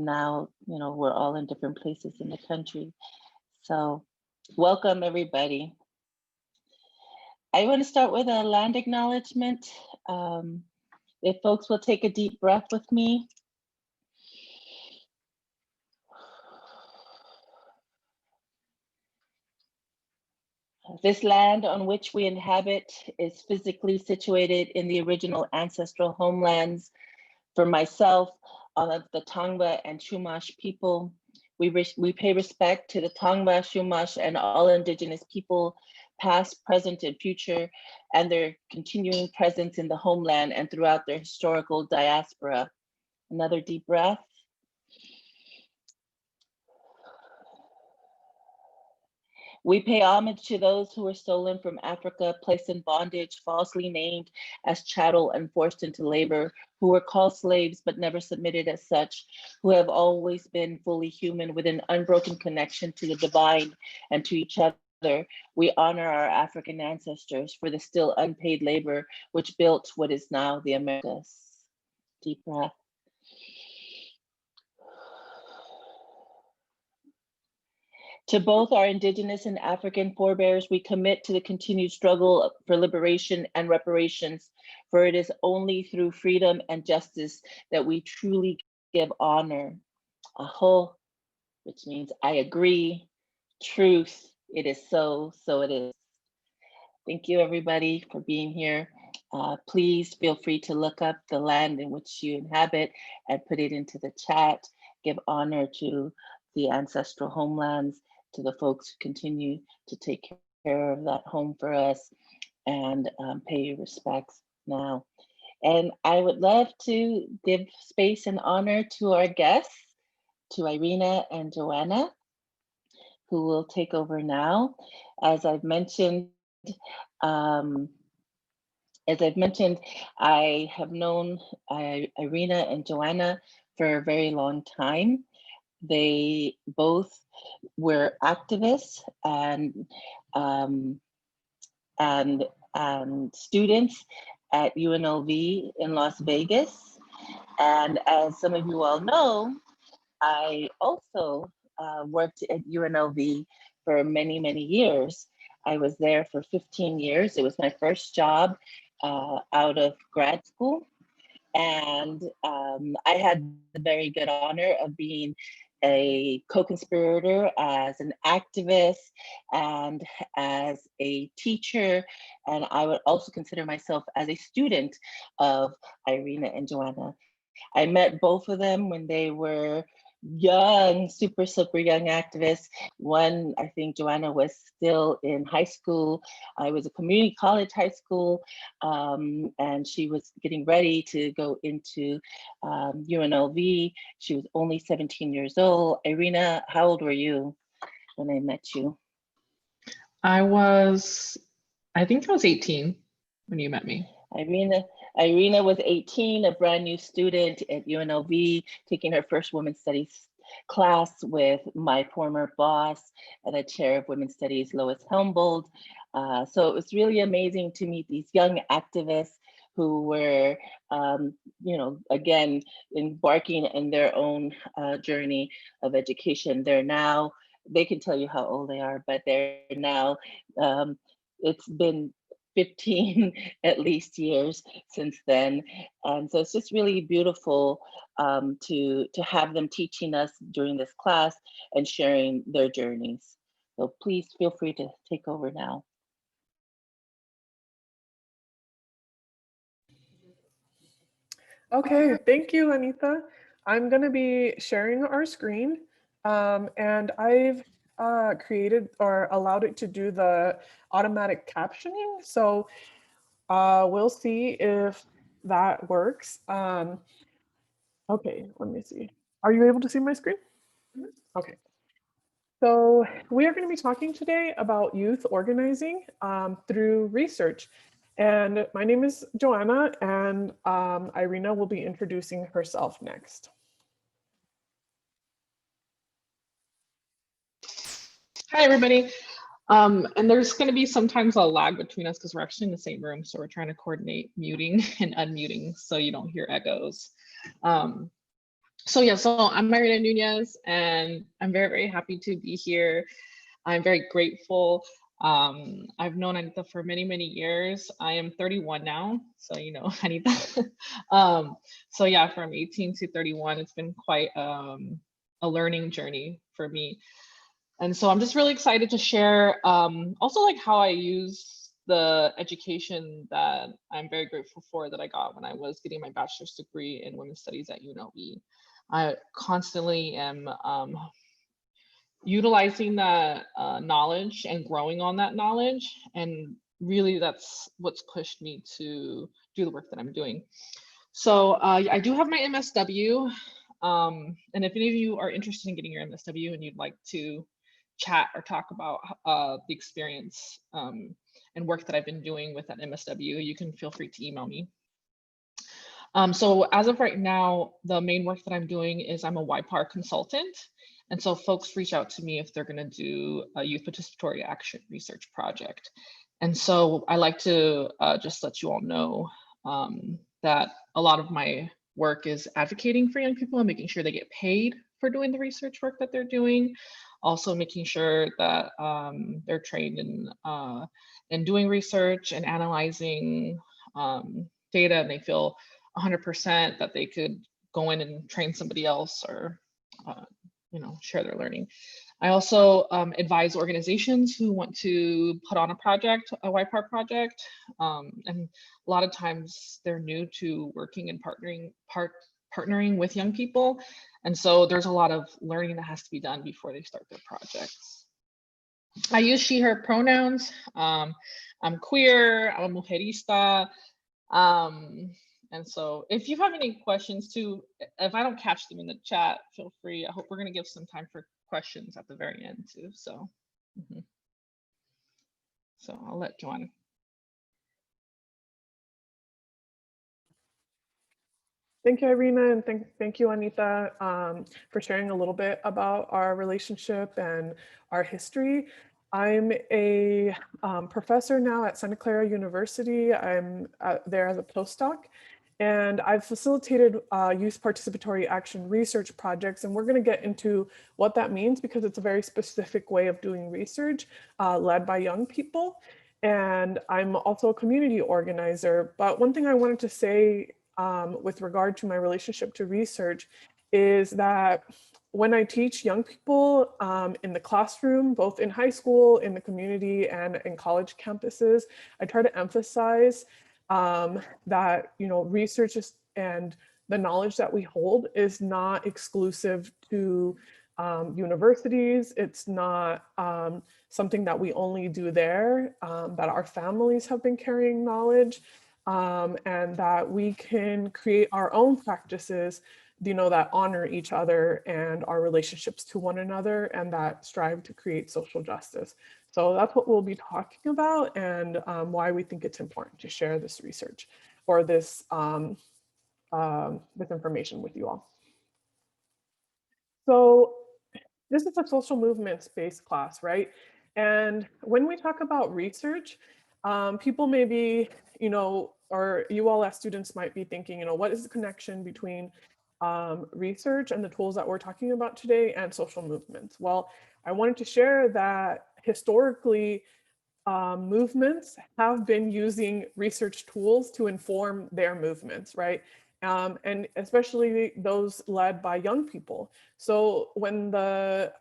now, you know, we're all in different places in the country. So welcome everybody. I want to start with a land acknowledgement. If folks will take a deep breath with me. This land on which we inhabit is physically situated in the original ancestral homelands. For myself, of the Tongva and Chumash people, we pay respect to the Tongva, Chumash, and all indigenous people, past, present, and future, and their continuing presence in the homeland and throughout their historical diaspora. Another deep breath. We pay homage to those who were stolen from Africa, placed in bondage, falsely named as chattel and forced into labor, who were called slaves but never submitted as such, who have always been fully human with an unbroken connection to the divine and to each other. We honor our African ancestors for the still unpaid labor which built what is now the Americas. Deep breath. To both our indigenous and African forebears, we commit to the continued struggle for liberation and reparations, for it is only through freedom and justice that we truly give honor. Aho, which means I agree, truth, it is so, so it is. Thank you everybody for being here. Please feel free to look up the land in which you inhabit and put it into the chat. Give honor to the ancestral homelands, to the folks who continue to take care of that home for us, and pay your respects now. And I would love to give space and honor to our guests, to Irina and Joanna, who will take over now. As I've mentioned, I have known Irina and Joanna for a very long time. They both were activists and students at UNLV in Las Vegas. And as some of you all know, I also worked at UNLV for many, many years. I was there for 15 years. It was my first job out of grad school. And I had the very good honor of being a co-conspirator as an activist and as a teacher. And I would also consider myself as a student of Irina and Joanna. I met both of them when they were young, super young activists. One, I think Joanna was still in high school. I was a community college high school, and she was getting ready to go into UNLV. She was only 17 years old. Irina, how old were you when I met you? I think I was 18 when you met me. Irina was 18, a brand new student at UNLV, taking her first women's studies class with my former boss and the chair of women's studies, Lois Helmbold. So it was really amazing to meet these young activists who were, again, embarking in their own journey of education. They can tell you how old they are, but they're now, it's been 15 at least years since then. And so it's just really beautiful to have them teaching us during this class and sharing their journeys. So please feel free to take over now. Okay, thank you, Anita. I'm going to be sharing our screen, and I've created or allowed it to do the automatic captioning. So we'll see if that works. Okay, let me see. Are you able to see my screen? Okay. So we are going to be talking today about youth organizing through research. And my name is Joanna, and Irina will be introducing herself next. Hi, everybody. And there's going to be sometimes a lag between us because we're actually in the same room. So we're trying to coordinate muting and unmuting so you don't hear echoes. So yeah, so I'm Irina Núñez, and I'm very, very happy to be here. I'm very grateful. I've known Anita for many, many years. I am 31 now, so you know, Anita. So yeah, from 18 to 31, it's been quite a learning journey for me. And so I'm just really excited to share also like how I use the education that I'm very grateful for that I got when I was getting my bachelor's degree in women's studies at UNLV. I constantly am utilizing that knowledge and growing on that knowledge. And really that's what's pushed me to do the work that I'm doing. So I do have my MSW. And if any of you are interested in getting your MSW and you'd like to chat or talk about the experience and work that I've been doing with that MSW, you can feel free to email me. So as of right now, the main work that I'm doing is I'm a YPAR consultant. And so folks reach out to me if they're gonna do a Youth Participatory Action Research project. And so I like to just let you all know that a lot of my work is advocating for young people and making sure they get paid for doing the research work that they're doing. Also making sure that they're trained in doing research and analyzing data, and they feel 100% that they could go in and train somebody else or you know, share their learning. I also advise organizations who want to put on a project, a YPAR project, and a lot of times they're new to working and partnering with young people. And so there's a lot of learning that has to be done before they start their projects. I use she, her pronouns. I'm queer, I'm a muxerista. And so if you have any questions too, if I don't catch them in the chat, feel free. I hope we're gonna give some time for questions at the very end too, so. So I'll let Joanna. Thank you, Irina, and thank you, Anita, for sharing a little bit about our relationship and our history. I'm a professor now at Santa Clara University. I'm there as a postdoc, and I've facilitated youth participatory action research projects, and we're going to get into what that means because it's a very specific way of doing research led by young people. And I'm also a community organizer. But one thing I wanted to say with regard to my relationship to research is that when I teach young people in the classroom, both in high school, in the community, and in college campuses, I try to emphasize that, you know, research is, and the knowledge that we hold is not exclusive to universities. It's not something that we only do there, that our families have been carrying knowledge, and that we can create our own practices, you know, that honor each other and our relationships to one another, and that strive to create social justice. So that's what we'll be talking about, and why we think it's important to share this research or this this information with you all. So this is a social movements-based class, right? And when we talk about research, people may be, you know, or you all as students might be thinking, you know, what is the connection between research and the tools that we're talking about today and social movements? Well, I wanted to share that historically, movements have been using research tools to inform their movements, right? And especially those led by young people. So when the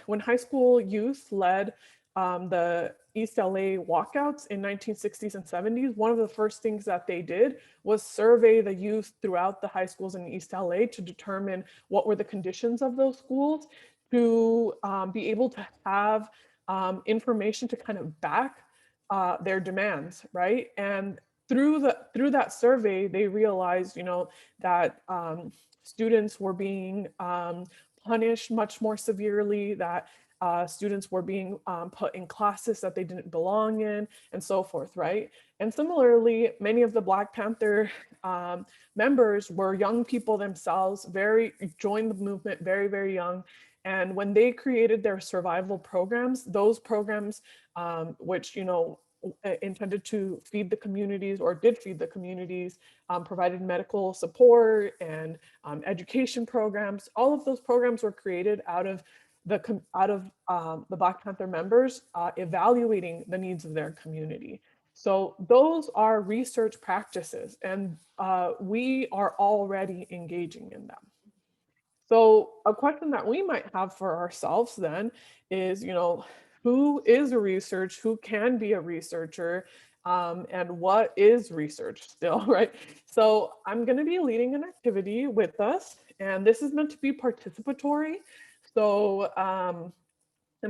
when high school youth led the East LA walkouts in 1960s and 70s, one of the first things that they did was survey the youth throughout the high schools in East LA to determine what were the conditions of those schools, to be able to have information to kind of back their demands, right? And through that survey, they realized, you know, that students were being punished much more severely, that students were being put in classes that they didn't belong in, and so forth, right? And similarly, many of the Black Panther members were young people themselves, joined the movement very, very young. And when they created their survival programs, those programs, which, you know, intended to feed the communities, or did feed the communities, provided medical support and education programs. All of those programs were created out of the Black Panther members evaluating the needs of their community. So those are research practices, and we are already engaging in them. So a question that we might have for ourselves then is, who is a researcher, who can be a researcher, and what is research still, right? So I'm going to be leading an activity with us, and this is meant to be participatory. So I'm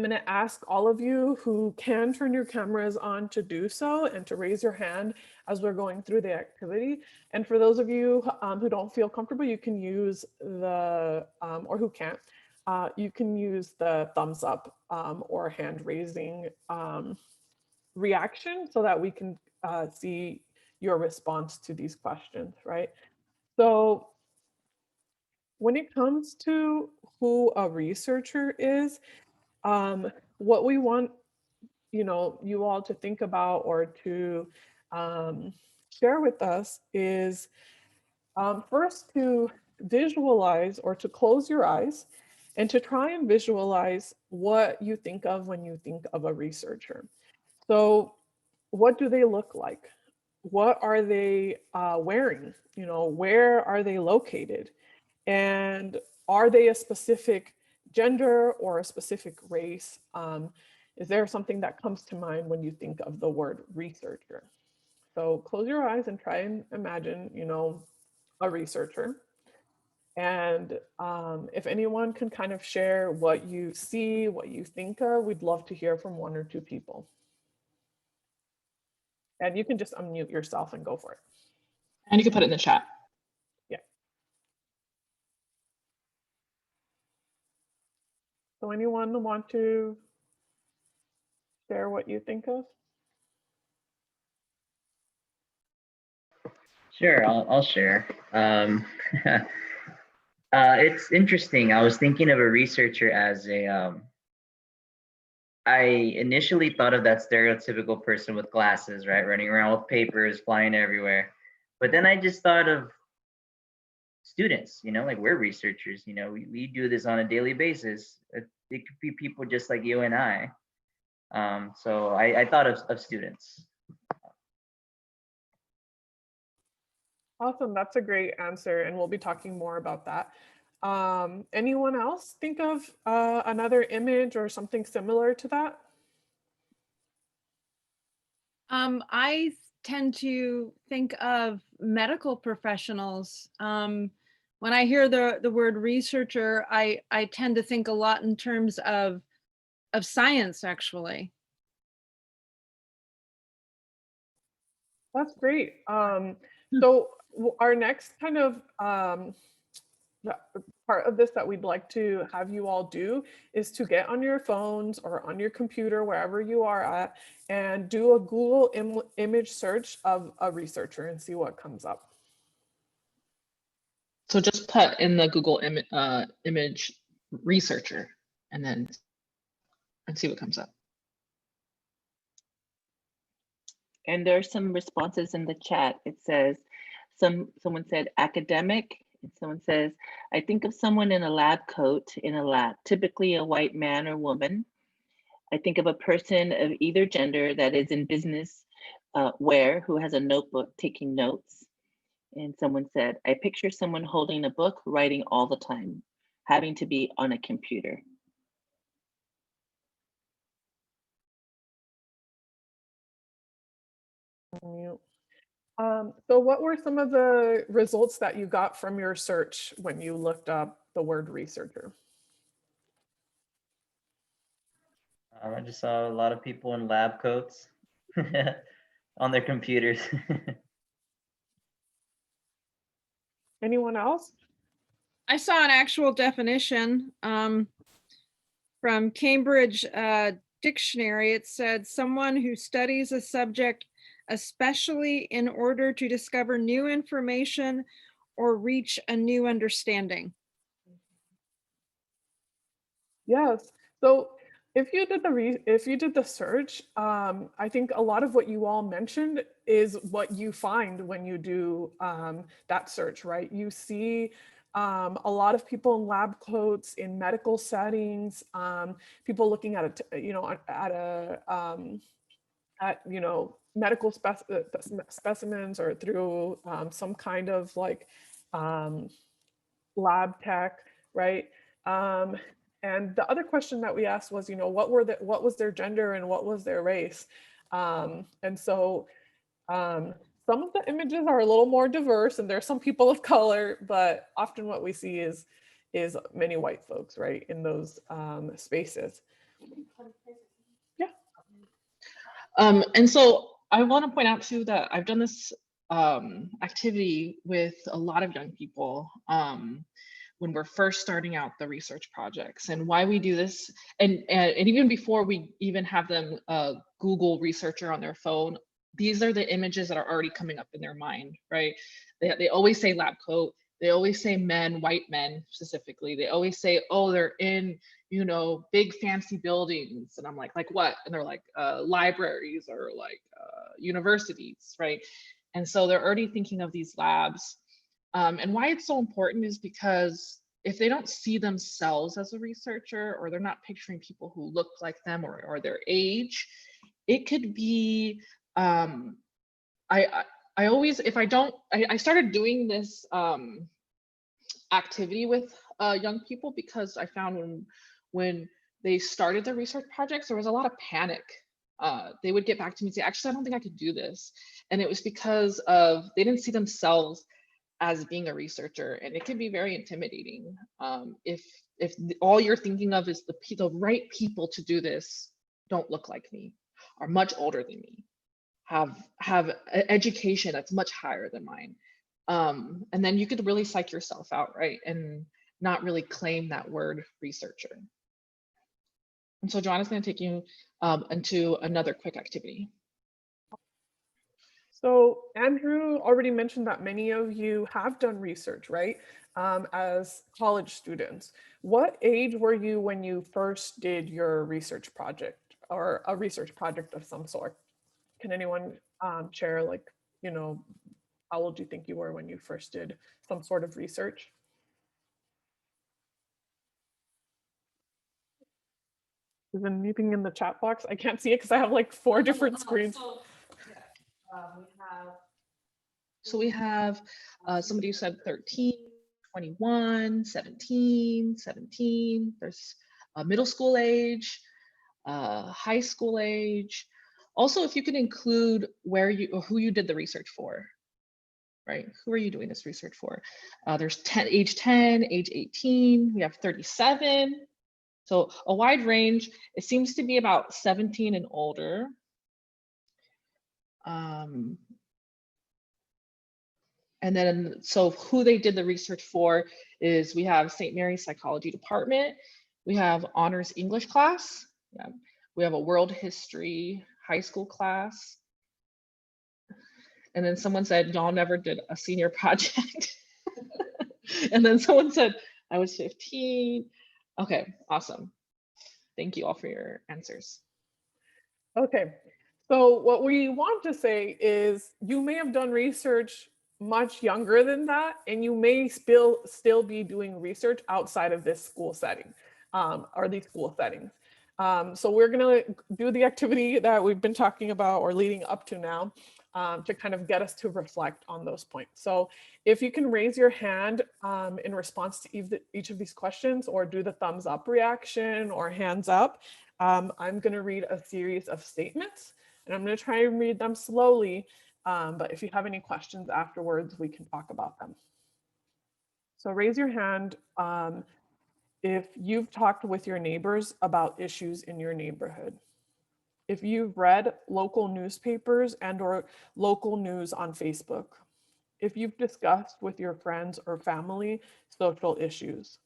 going to ask all of you who can turn your cameras on to do so, and to raise your hand as we're going through the activity. And for those of you who don't feel comfortable, you can use the, or who can't, you can use the thumbs up or hand raising reaction, so that we can see your response to these questions, right? So when it comes to who a researcher is, what we want, you all to think about, or to share with us, is first to visualize, or to close your eyes and to try and visualize what you think of when you think of a researcher. So what do they look like? What are they wearing? Where are they located? And are they a specific gender or a specific race? Is there something that comes to mind when you think of the word researcher? So close your eyes and try and imagine, a researcher. And if anyone can kind of share what you see, what you think of, we'd love to hear from one or two people. And you can just unmute yourself and go for it. And you can put it in the chat. Yeah. So anyone want to share what you think of? Sure, I'll share. It's interesting. I was thinking of a researcher as I initially thought of that stereotypical person with glasses, right? Running around with papers, flying everywhere. But then I just thought of students, like we're researchers, we do this on a daily basis. It could be people just like you and I. So I thought of students. Awesome, that's a great answer, and we'll be talking more about that. Anyone else think of another image or something similar to that? I tend to think of medical professionals. When I hear the word researcher, I tend to think a lot in terms of science, actually. That's great. So our next kind of part of this that we'd like to have you all do is to get on your phones or on your computer, wherever you are at, and do a Google image search of a researcher and see what comes up. So just put in the Google image researcher and see what comes up. And there are some responses in the chat. It says, someone said academic, and someone says, I think of someone in a lab coat in a lab, typically a white man or woman. I think of a person of either gender that is in business wear who has a notebook taking notes. And someone said, I picture someone holding a book, writing all the time, having to be on a computer. So what were some of the results that you got from your search when you looked up the word researcher? I just saw a lot of people in lab coats on their computers. Anyone else? I saw an actual definition from Cambridge Dictionary. It said someone who studies a subject especially in order to discover new information or reach a new understanding. Yes. So If you did the search, I think a lot of what you all mentioned is what you find when you do that search, right? You see a lot of people in lab coats in medical settings, people looking at medical specimens or through some kind of like lab tech, right? And the other question that we asked was, what was their gender and what was their race? And so some of the images are a little more diverse and there's some people of color, but often what we see is many white folks, right, in those spaces. Yeah. And so I want to point out too that I've done this activity with a lot of young people when we're first starting out the research projects, and why we do this, and even before we even have them Google researcher on their phone, these are the images that are already coming up in their mind, right? They always say lab coat, they always say men, white men specifically, they always say, oh, they're in, big fancy buildings, and I'm like what? And they're like libraries or like universities, right? And so they're already thinking of these labs. And why it's so important is because if they don't see themselves as a researcher, or they're not picturing people who look like them or their age, it could be, I always, if I don't, I started doing this activity with young people because I found when they started their research projects, there was a lot of panic. They would get back to me and say, actually, I don't think I could do this. And it was because they didn't see themselves as being a researcher, and it can be very intimidating if all you're thinking of is the right people to do this don't look like me, are much older than me, have education that's much higher than mine, and then you could really psych yourself out, right, and not really claim that word researcher. And so Joanna's going to take you into another quick activity. So Andrew already mentioned that many of you have done research, right? As college students. What age were you when you first did your research project, or a research project of some sort? Can anyone share, like, how old do you think you were when you first did some sort of research? Is there anything in the chat box? I can't see it because I have like 4 different screens. So we have somebody who said 13, 21, 17, 17. There's middle school age, high school age. Also, if you can include who you did the research for, right? Who are you doing this research for? There's age 10, age 18. We have 37. So a wide range. It seems to be about 17 and older. And then, so who they did the research for is, we have St. Mary's Psychology Department, we have honors English class, yeah. We have a world history high school class. And then someone said, y'all never did a senior project. And then someone said, I was 15. Okay, awesome. Thank you all for your answers. Okay, so what we want to say is you may have done research much younger than that, and you may still be doing research outside of this school setting, or these school settings. So we're gonna do the activity that we've been talking about or leading up to now, to kind of get us to reflect on those points. So if you can raise your hand in response to each of these questions, or do the thumbs up reaction or hands up, I'm gonna read a series of statements, and I'm gonna try and read them slowly. But if you have any questions afterwards, we can talk about them. So raise your hand if you've talked with your neighbors about issues in your neighborhood. If you've read local newspapers and/or local news on Facebook. If you've discussed with your friends or family social issues.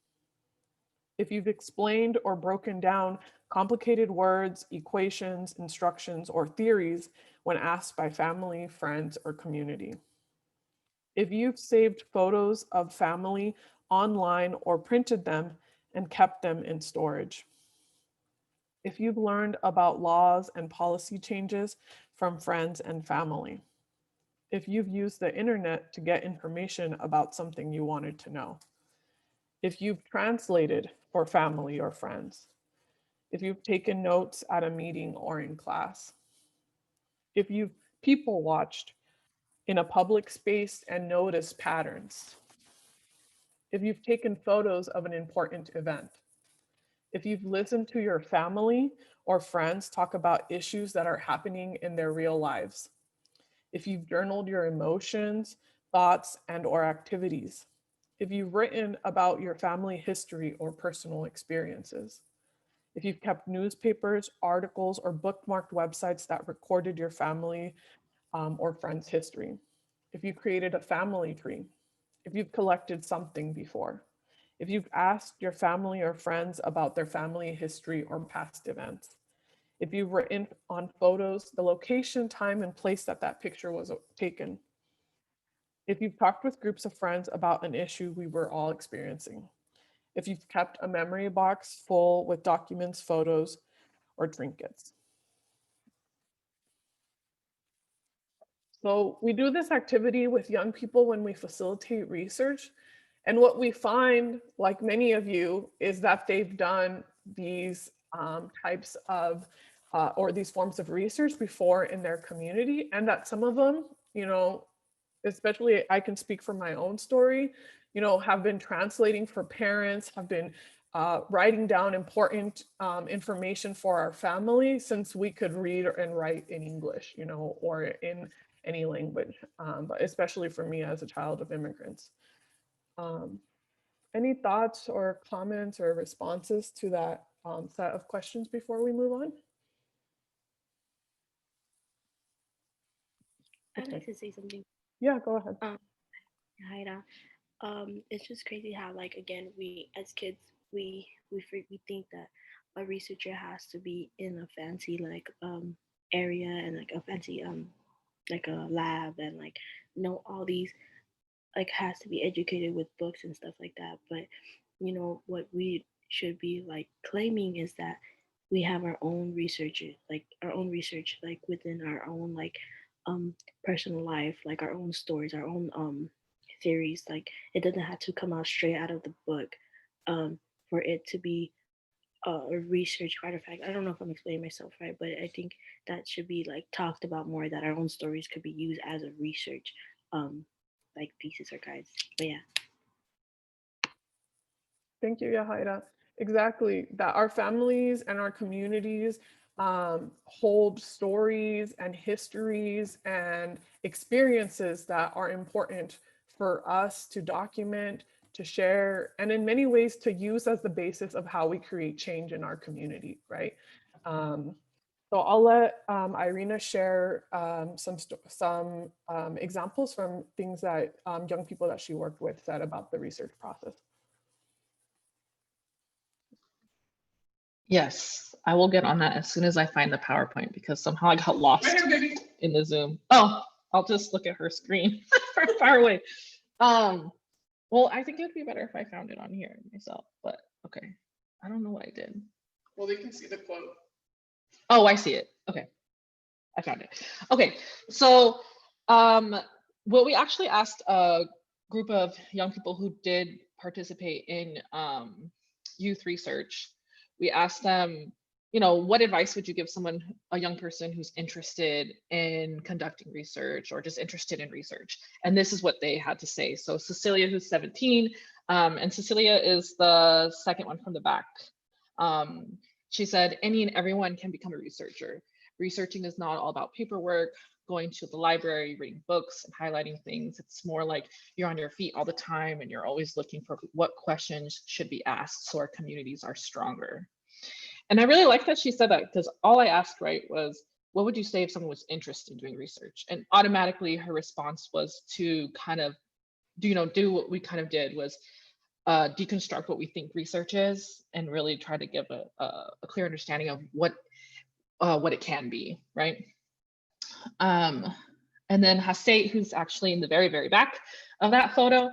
If you've explained or broken down complicated words, equations, instructions, or theories when asked by family, friends, or community. If you've saved photos of family online or printed them and kept them in storage. if you've learned about laws and policy changes from friends and family, if you've used the internet to get information about something you wanted to know, if you've translated for family or friends, if you've taken notes at a meeting or in class, if you've people watched in a public space and noticed patterns, if you've taken photos of an important event, if you've listened to your family or friends talk about issues that are happening in their real lives, if you've journaled your emotions, thoughts, and/or activities, if you've written about your family history or personal experiences, if you've kept newspapers, articles, or bookmarked websites that recorded your family or friends' history, if you created a family tree, if you've collected something before, if you've asked your family or friends about their family history or past events, if you've written on photos the location, time, and place that that picture was taken, if you've talked with groups of friends about an issue we were all experiencing, if you've kept a memory box full with documents, photos, or trinkets. So we do this activity with young people when we facilitate research. And what we find, like many of you, is that they've done these types of, or these forms of research before in their community, and that some of them, you know, especially I can speak from my own story, you know, have been translating for parents, have been writing down important information for our family since we could read and write in English, you know, or in any language, but especially for me as a child of immigrants. Any thoughts or comments or responses to that set of questions before we move on? I'd like to say something. Yeah, go ahead. Haida. It's just crazy how, like, again, we as kids, we think that a researcher has to be in a fancy area and like a fancy like a lab and like know all these, like, has to be educated with books and stuff like that. But you know what we should be like claiming is that we have our own research, like within our own personal life, like our own stories, our own theories. Like, it doesn't have to come out straight out of the book for it to be a research artifact. I don't know if I'm explaining myself right, but I think that should be like talked about more, that our own stories could be used as a research like thesis or guides. But yeah. Thank you, Yahaira. Exactly, that our families and our communities hold stories and histories and experiences that are important for us to document, to share, and in many ways to use as the basis of how we create change in our community, right? So I'll let Irina share some examples from things that young people that she worked with said about the research process. Yes, I will get on that as soon as I find the PowerPoint because somehow I got lost in the Zoom. Oh, I'll just look at her screen from far away. Well, I think it'd be better if I found it on here myself, but okay. I don't know what I did. Well, they can see the quote. Oh, I see it. Okay, I found it. Okay, so what we actually asked a group of young people who did participate in youth research, we asked them, you know, what advice would you give someone, a young person who's interested in conducting research or just interested in research? And this is what they had to say. So Cecilia, who's 17, and Cecilia is the second one from the back. She said, any and everyone can become a researcher. Researching is not all about paperwork, going to the library, reading books and highlighting things. It's more like you're on your feet all the time and you're always looking for what questions should be asked so our communities are stronger. And I really like that she said that, because all I asked, right, was, what would you say if someone was interested in doing research? And automatically her response was to kind of, do what we kind of did, was deconstruct what we think research is and really try to give a clear understanding of what it can be, right? And then Hasait, who's actually in the very, very back of that photo,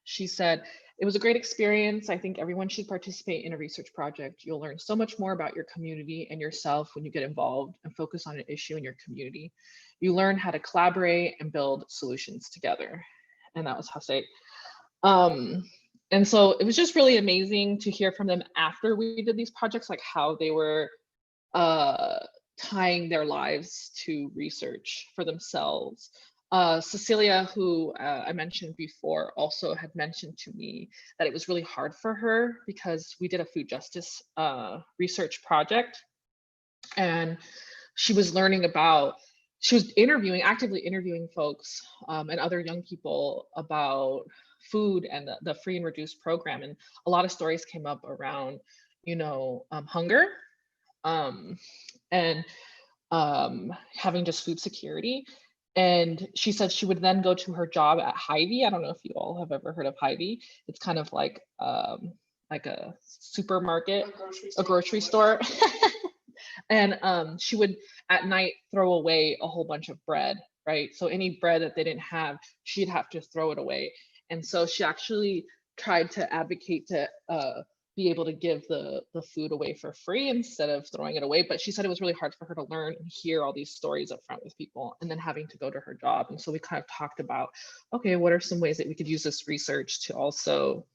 she said, it was a great experience. I think everyone should participate in a research project. You'll learn so much more about your community and yourself when you get involved and focus on an issue in your community. You learn how to collaborate and build solutions together. And that was Jose. And so it was just really amazing to hear from them after we did these projects, like how they were tying their lives to research for themselves. Cecilia, who I mentioned before, also had mentioned to me that it was really hard for her because we did a food justice research project, and she was learning about, she was actively interviewing folks and other young people about food and the free and reduced program. And a lot of stories came up around, hunger and having just food security. And she said she would then go to her job at Hy-Vee. I don't know if you all have ever heard of Hy-Vee. It's kind of like a supermarket, a grocery store. And she would at night throw away a whole bunch of bread, right? So any bread that they didn't have, she'd have to throw it away. And so she actually tried to advocate to be able to give the food away for free instead of throwing it away. But she said it was really hard for her to learn and hear all these stories up front with people and then having to go to her job. And so we kind of talked about, okay, what are some ways that we could use this research to also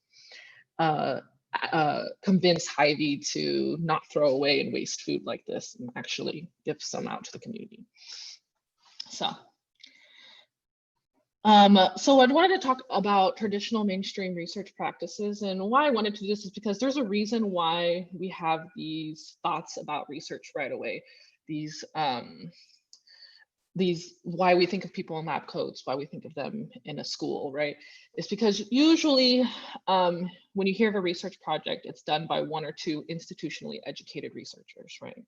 convince Hy-Vee to not throw away and waste food like this and actually give some out to the community. So I wanted to talk about traditional mainstream research practices, and why I wanted to do this is because there's a reason why we have these thoughts about research right away. Why we think of people in lab coats, why we think of them in a school, right? It's because usually when you hear of a research project, it's done by one or two institutionally educated researchers, right?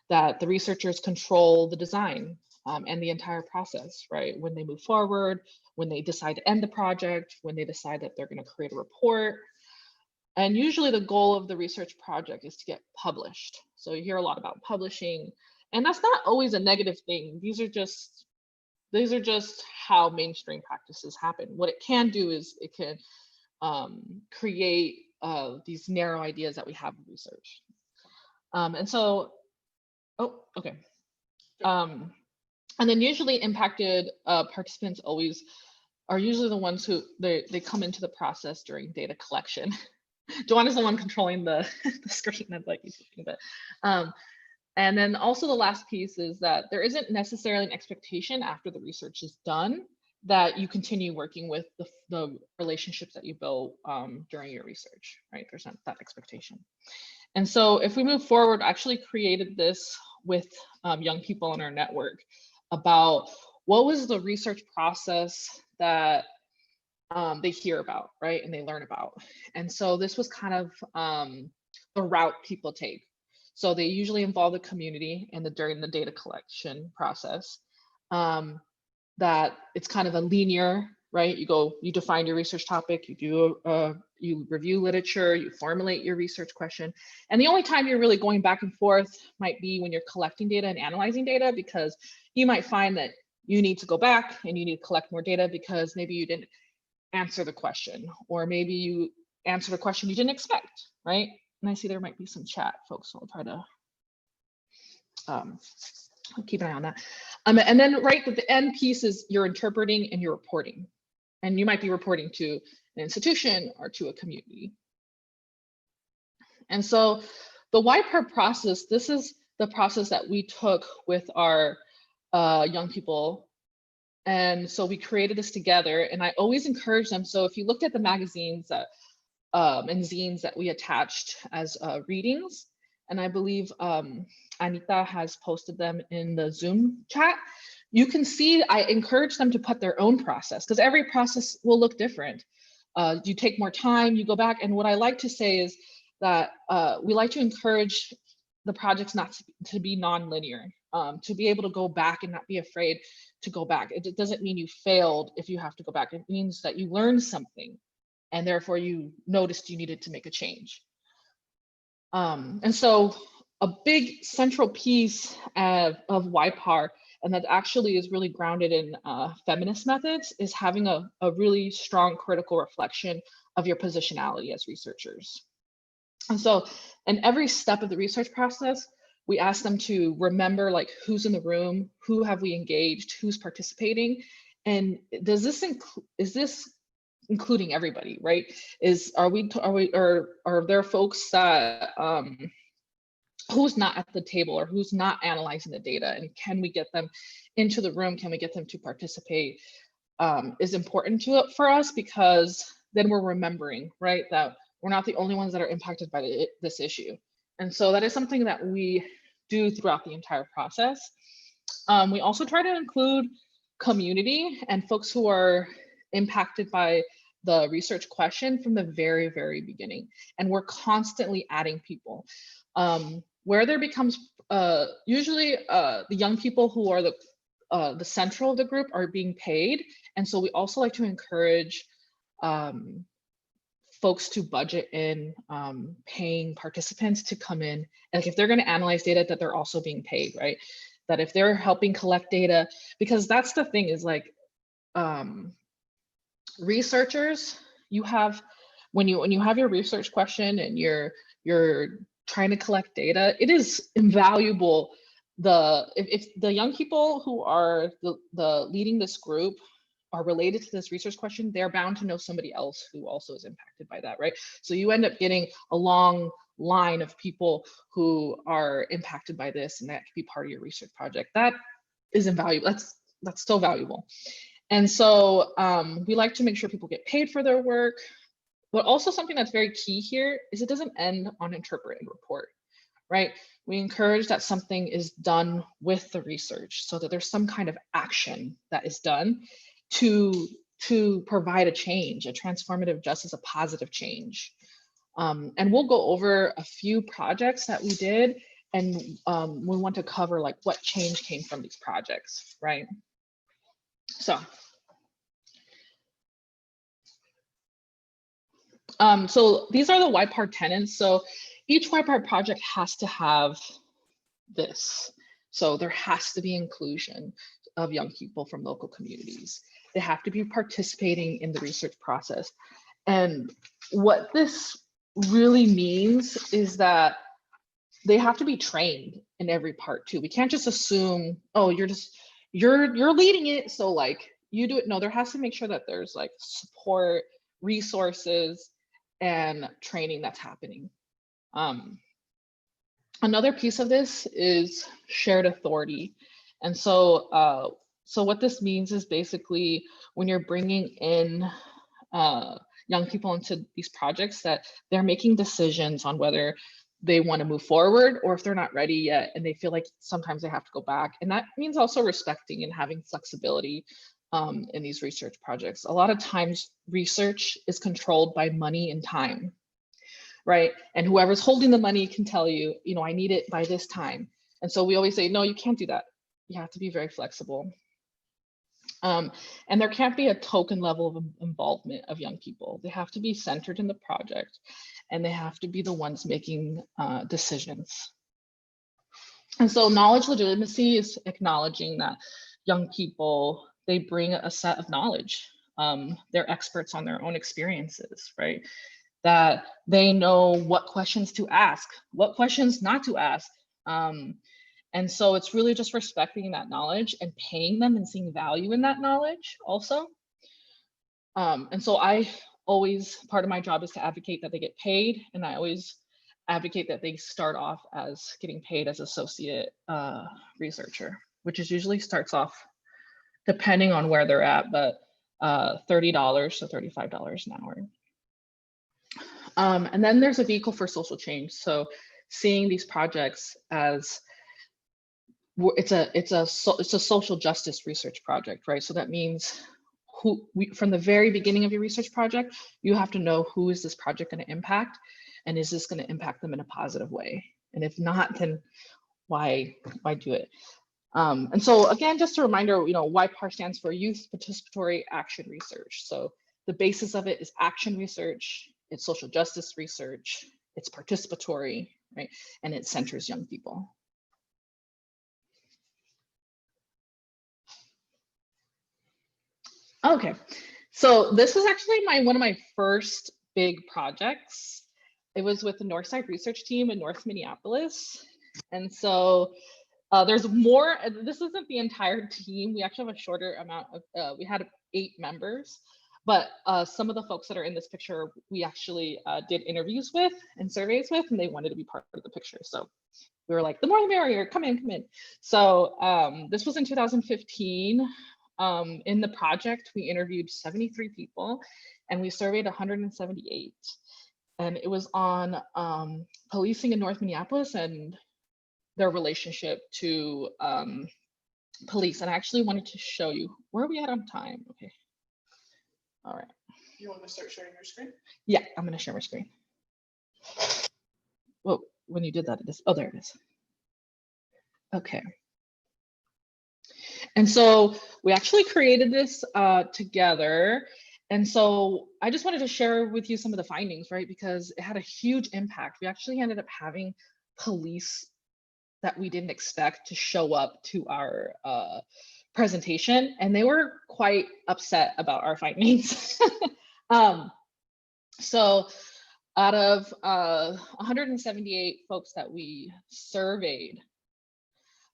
That the researchers control the design and the entire process, right? When they move forward, when they decide to end the project, when they decide that they're going to create a report. And usually the goal of the research project is to get published. So you hear a lot about publishing, and that's not always a negative thing. These are just how mainstream practices happen. What it can do is it can create these narrow ideas that we have in research. And then usually impacted participants are usually the ones who they come into the process during data collection. Joanna's the one controlling the screen. I'd like you to think of it. And then also the last piece is that there isn't necessarily an expectation after the research is done that you continue working with the relationships that you build during your research, right? There's not that expectation. And so if we move forward, I actually created this with young people in our network about what was the research process that they hear about, right? And they learn about. And so this was kind of the route people take. So they usually involve the community during the data collection process. That it's kind of a linear, right? You define your research topic, you review literature, you formulate your research question. And the only time you're really going back and forth might be when you're collecting data and analyzing data, because you might find that you need to go back and you need to collect more data because maybe you didn't answer the question, or maybe you answered a question you didn't expect, right? And I see there might be some chat, folks, so I'll try to keep an eye on that. And then right at the end piece is you're interpreting and you're reporting. And you might be reporting to an institution or to a community. And so the YPAR process, this is the process that we took with our young people. And so we created this together, and I always encourage them. So if you looked at the magazines that and zines that we attached as readings, and I believe Anita has posted them in the Zoom chat, you can see I encourage them to put their own process, because every process will look different. You take more time, you go back, and what I like to say is that we like to encourage the projects not to be non-linear, to be able to go back and not be afraid to go back. It doesn't mean you failed if you have to go back. It means that you learned something, and therefore you noticed you needed to make a change. And so a big central piece of YPAR and that actually is really grounded in feminist methods, is having a really strong critical reflection of your positionality as researchers. And so in every step of the research process, we ask them to remember like who's in the room, who have we engaged, who's participating, and does this is this including everybody, right? Are there folks that who's not at the table or who's not analyzing the data, and can we get them into the room? Can we get them to participate? Is important for us, because then we're remembering, right, that we're not the only ones that are impacted by this issue. And so that is something that we do throughout the entire process. We also try to include community and folks who are impacted by the research question from the very, very beginning. And we're constantly adding people. Where there becomes, usually the young people who are the central of the group are being paid. And so we also like to encourage folks to budget in paying participants to come in. And like if they're going to analyze data, that they're also being paid, right? That if they're helping collect data, because that's the thing is like researchers, you have, when you have your research question and you're trying to collect data, it is invaluable. If the young people who are the leading this group are related to this research question, they're bound to know somebody else who also is impacted by that, right? So you end up getting a long line of people who are impacted by this, and that could be part of your research project. That is invaluable. That's so valuable. And so we like to make sure people get paid for their work, but also something that's very key here is it doesn't end on interpreting report, right? We encourage that something is done with the research so that there's some kind of action that is done to provide a change, a transformative justice, a positive change. And we'll go over a few projects that we did, and we want to cover like what change came from these projects, right? So these are the YPAR tenets. So each YPAR project has to have this. So there has to be inclusion of young people from local communities. They have to be participating in the research process. And what this really means is that they have to be trained in every part too. We can't just assume, oh, you're leading it, so like you do it. No, there has to make sure that there's like support, resources, and training that's happening. Another piece of this is shared authority. And so what this means is basically when you're bringing in young people into these projects, that they're making decisions on whether they want to move forward or if they're not ready yet, and they feel like sometimes they have to go back. And that means also respecting and having flexibility in these research projects. A lot of times research is controlled by money and time, right? And whoever's holding the money can tell you, I need it by this time. And so we always say, no, you can't do that. You have to be very flexible. And there can't be a token level of involvement of young people. They have to be centered in the project, and they have to be the ones making decisions. And so knowledge legitimacy is acknowledging that young people, they bring a set of knowledge. They're experts on their own experiences, right? That they know what questions to ask, what questions not to ask. And so it's really just respecting that knowledge and paying them and seeing value in that knowledge also. And so part of my job is to advocate that they get paid, and I always advocate that they start off as getting paid as associate researcher, which is usually starts off, depending on where they're at, but $30 to $35 an hour. And then there's a vehicle for social change. So seeing these projects as it's a social justice research project, right? So that means from the very beginning of your research project, you have to know who is this project going to impact, and is this going to impact them in a positive way? And if not, then why do it? And so again, just a reminder, YPAR stands for Youth Participatory Action Research. So the basis of it is action research, it's social justice research, it's participatory, right? And it centers young people. Okay, so this was actually one of my first big projects. It was with the Northside research team in North Minneapolis. And so there's more, this isn't the entire team. We actually have a shorter amount of, we had 8 members, but some of the folks that are in this picture, we actually did interviews with and surveys with, and they wanted to be part of the picture. So we were like, the more the merrier, come in, come in. So this was in 2015. In the project, we interviewed 73 people and we surveyed 178. And it was on policing in North Minneapolis and their relationship to police. And I actually wanted to show you, where are we at on time? Okay. All right. You want to start sharing your screen? Yeah, I'm going to share my screen. Well, when you did that, oh, there it is. Okay. And so we actually created this together. And so I just wanted to share with you some of the findings, right? Because it had a huge impact. We actually ended up having police that we didn't expect to show up to our presentation, and they were quite upset about our findings. So out of 178 folks that we surveyed,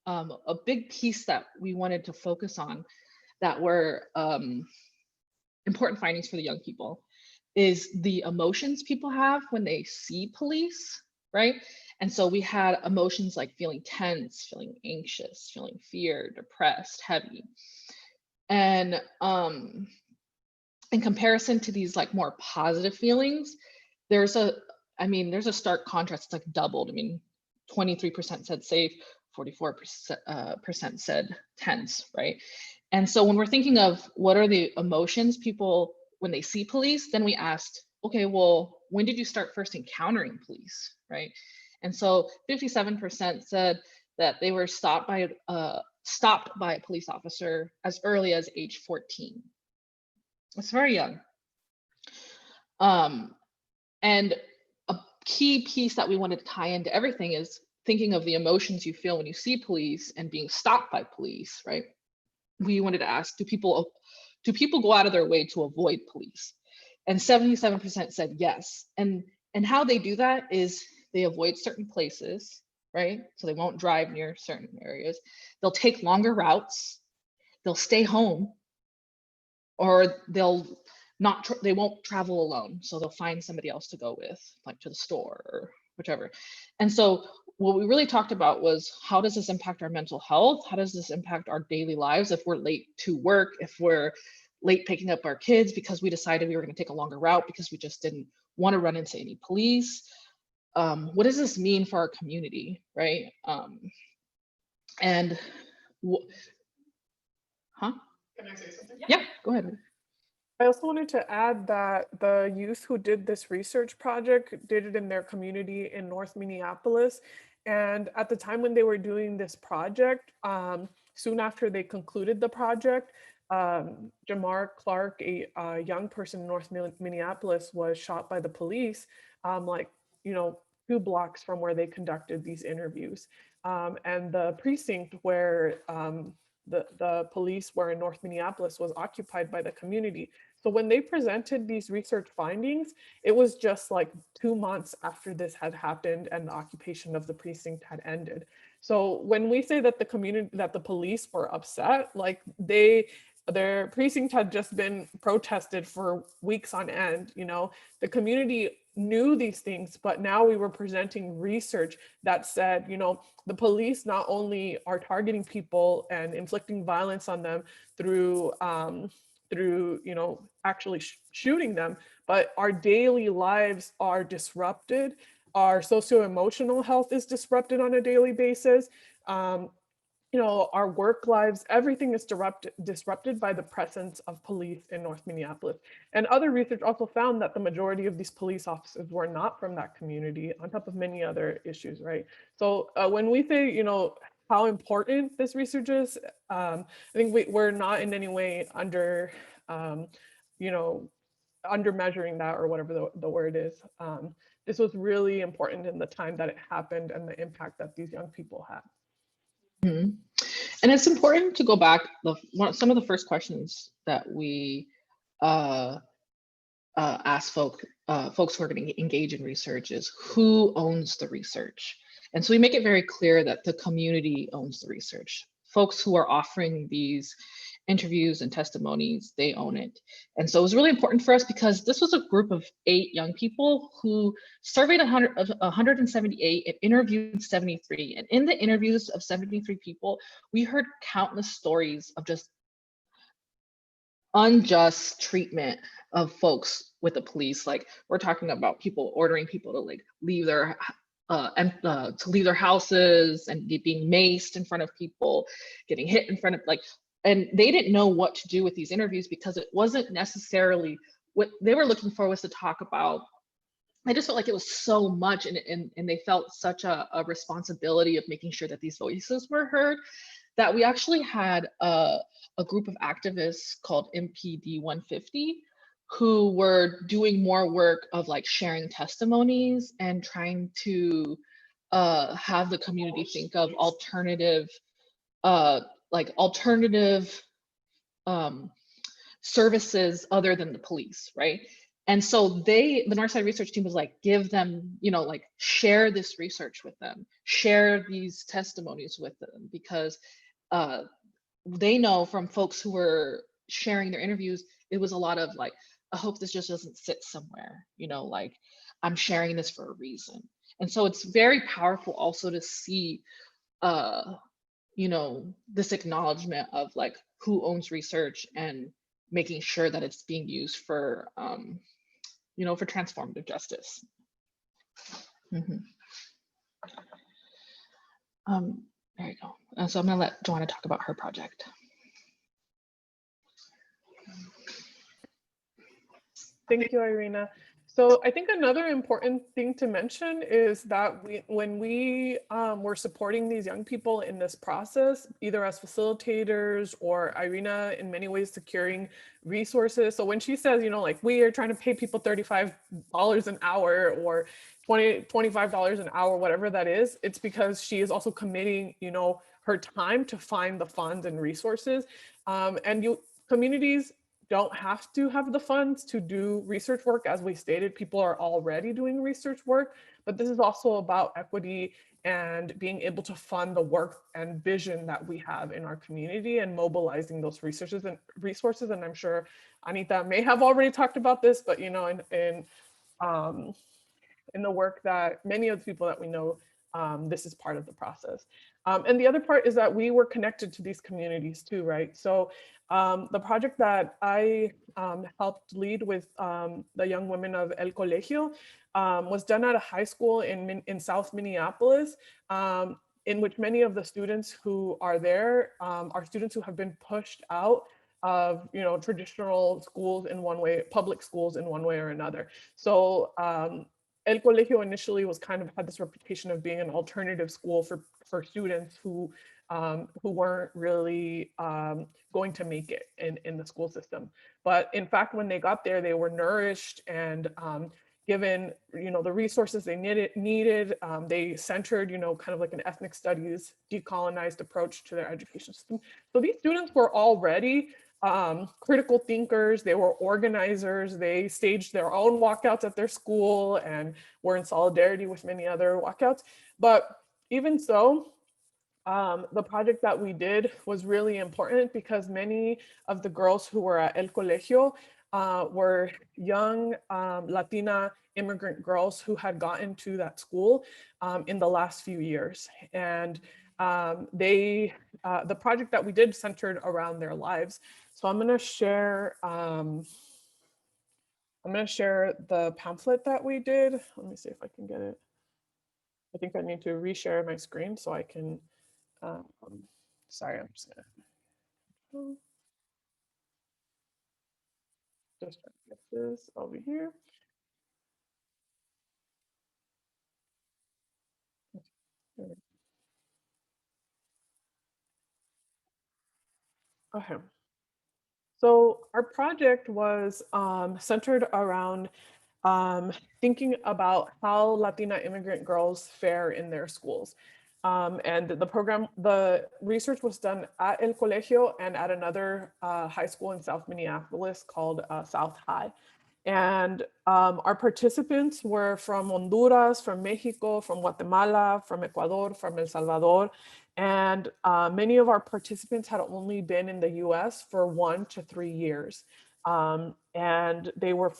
a big piece that we wanted to focus on that were important findings for the young people is the emotions people have when they see police, right? And so we had emotions like feeling tense, feeling anxious, feeling fear, depressed, heavy. And in comparison to these like more positive feelings, there's a stark contrast. It's like doubled. I mean, 23% said safe, 44% said tense, right? And so when we're thinking of what are the emotions people, when they see police, then we asked, okay, well, when did you start first encountering police, right? And so 57% said that they were stopped by a police officer as early as age 14. It's very young. And a key piece that we wanted to tie into everything is thinking of the emotions you feel when you see police and being stopped by police, right? We wanted to ask, do people go out of their way to avoid police? And 77% said yes. And how they do that is they avoid certain places, right? So they won't drive near certain areas. They'll take longer routes. They'll stay home, or they won't travel alone. So they'll find somebody else to go with, like to the store or whichever. And so what we really talked about was, how does this impact our mental health? How does this impact our daily lives if we're late to work, if we're late picking up our kids because we decided we were going to take a longer route because we just didn't want to run into any police? What does this mean for our community, right? Can I say something? Yeah, go ahead. I also wanted to add that the youth who did this research project did it in their community in North Minneapolis. And at the time when they were doing this project, soon after they concluded the project, Jamar Clark, a young person in North Minneapolis, was shot by the police, 2 blocks from where they conducted these interviews. And the precinct where the police were in North Minneapolis was occupied by the community. So when they presented these research findings, it was just like 2 months after this had happened and the occupation of the precinct had ended. So when we say that the police were upset, like their precinct had just been protested for weeks on end, the community knew these things, but now we were presenting research that said, the police not only are targeting people and inflicting violence on them through actually shooting them, but our daily lives are disrupted. Our socio-emotional health is disrupted on a daily basis. Our work lives, everything is disrupted by the presence of police in North Minneapolis. And other research also found that the majority of these police officers were not from that community, on top of many other issues, right? So when we say, how important this research is, I think we're not in any way under measuring that, or whatever the word is. This was really important in the time that it happened and the impact that these young people had. Mm-hmm. And it's important to go back. Some of the first questions that we ask folks who are going to engage in research is who owns the research? And so we make it very clear that the community owns the research. Folks who are offering these interviews and testimonies, they own it. And so it was really important for us because this was a group of 8 young people who surveyed 178 and interviewed 73. And in the interviews of 73 people, we heard countless stories of just unjust treatment of folks with the police. Like, we're talking about people ordering people to like leave their houses and being maced in front of people, getting hit in front of and they didn't know what to do with these interviews because it wasn't necessarily what they were looking for was to talk about. I just felt like it was so much and they felt such a responsibility of making sure that these voices were heard that we actually had a group of activists called MPD 150 who were doing more work of like sharing testimonies and trying to have the community think of alternative services other than the police, right? And so the Northside research team was like, give them, like share this research with them, share these testimonies with them, because they know from folks who were sharing their interviews, it was a lot of like, I hope this just doesn't sit somewhere, like I'm sharing this for a reason. And so it's very powerful also to see, this acknowledgement of like who owns research and making sure that it's being used for, for transformative justice. Mm-hmm. There you go. And so I'm gonna let Joanna talk about her project. Thank you, Irina. So I think another important thing to mention is that when we were supporting these young people in this process, either as facilitators or Irina in many ways securing resources. So when she says, like we are trying to pay people $35 an hour or $25 an hour, whatever that is, it's because she is also committing, her time to find the funds and resources. And communities don't have to have the funds to do research work. As we stated, people are already doing research work, but this is also about equity and being able to fund the work and vision that we have in our community and mobilizing those resources. And I'm sure Anita may have already talked about this, but in the work that many of the people that we know, this is part of the process. And the other part is that we were connected to these communities too, right? So the project that I helped lead with the young women of El Colegio was done at a high school in South Minneapolis, in which many of the students who are there are students who have been pushed out of traditional schools in one way, public schools in one way or another. So El Colegio initially had this reputation of being an alternative school for students who weren't really going to make it in the school system. But in fact, when they got there, they were nourished and given the resources they needed. They centered kind of like an ethnic studies decolonized approach to their education system. So these students were already critical thinkers, they were organizers, they staged their own walkouts at their school and were in solidarity with many other walkouts. But even so, the project that we did was really important because many of the girls who were at El Colegio were young Latina immigrant girls who had gotten to that school in the last few years. And the project that we did centered around their lives. So I'm going to share the pamphlet that we did. Let me see if I can get it. I think I need to reshare my screen so I can, sorry, I'm just gonna just try to get this over here. Okay. So our project was centered around thinking about how Latina immigrant girls fare in their schools. And the research was done at El Colegio and at another high school in South Minneapolis called South High. And our participants were from Honduras, from Mexico, from Guatemala, from Ecuador, from El Salvador. And many of our participants had only been in the US for 1 to 3 years. And they were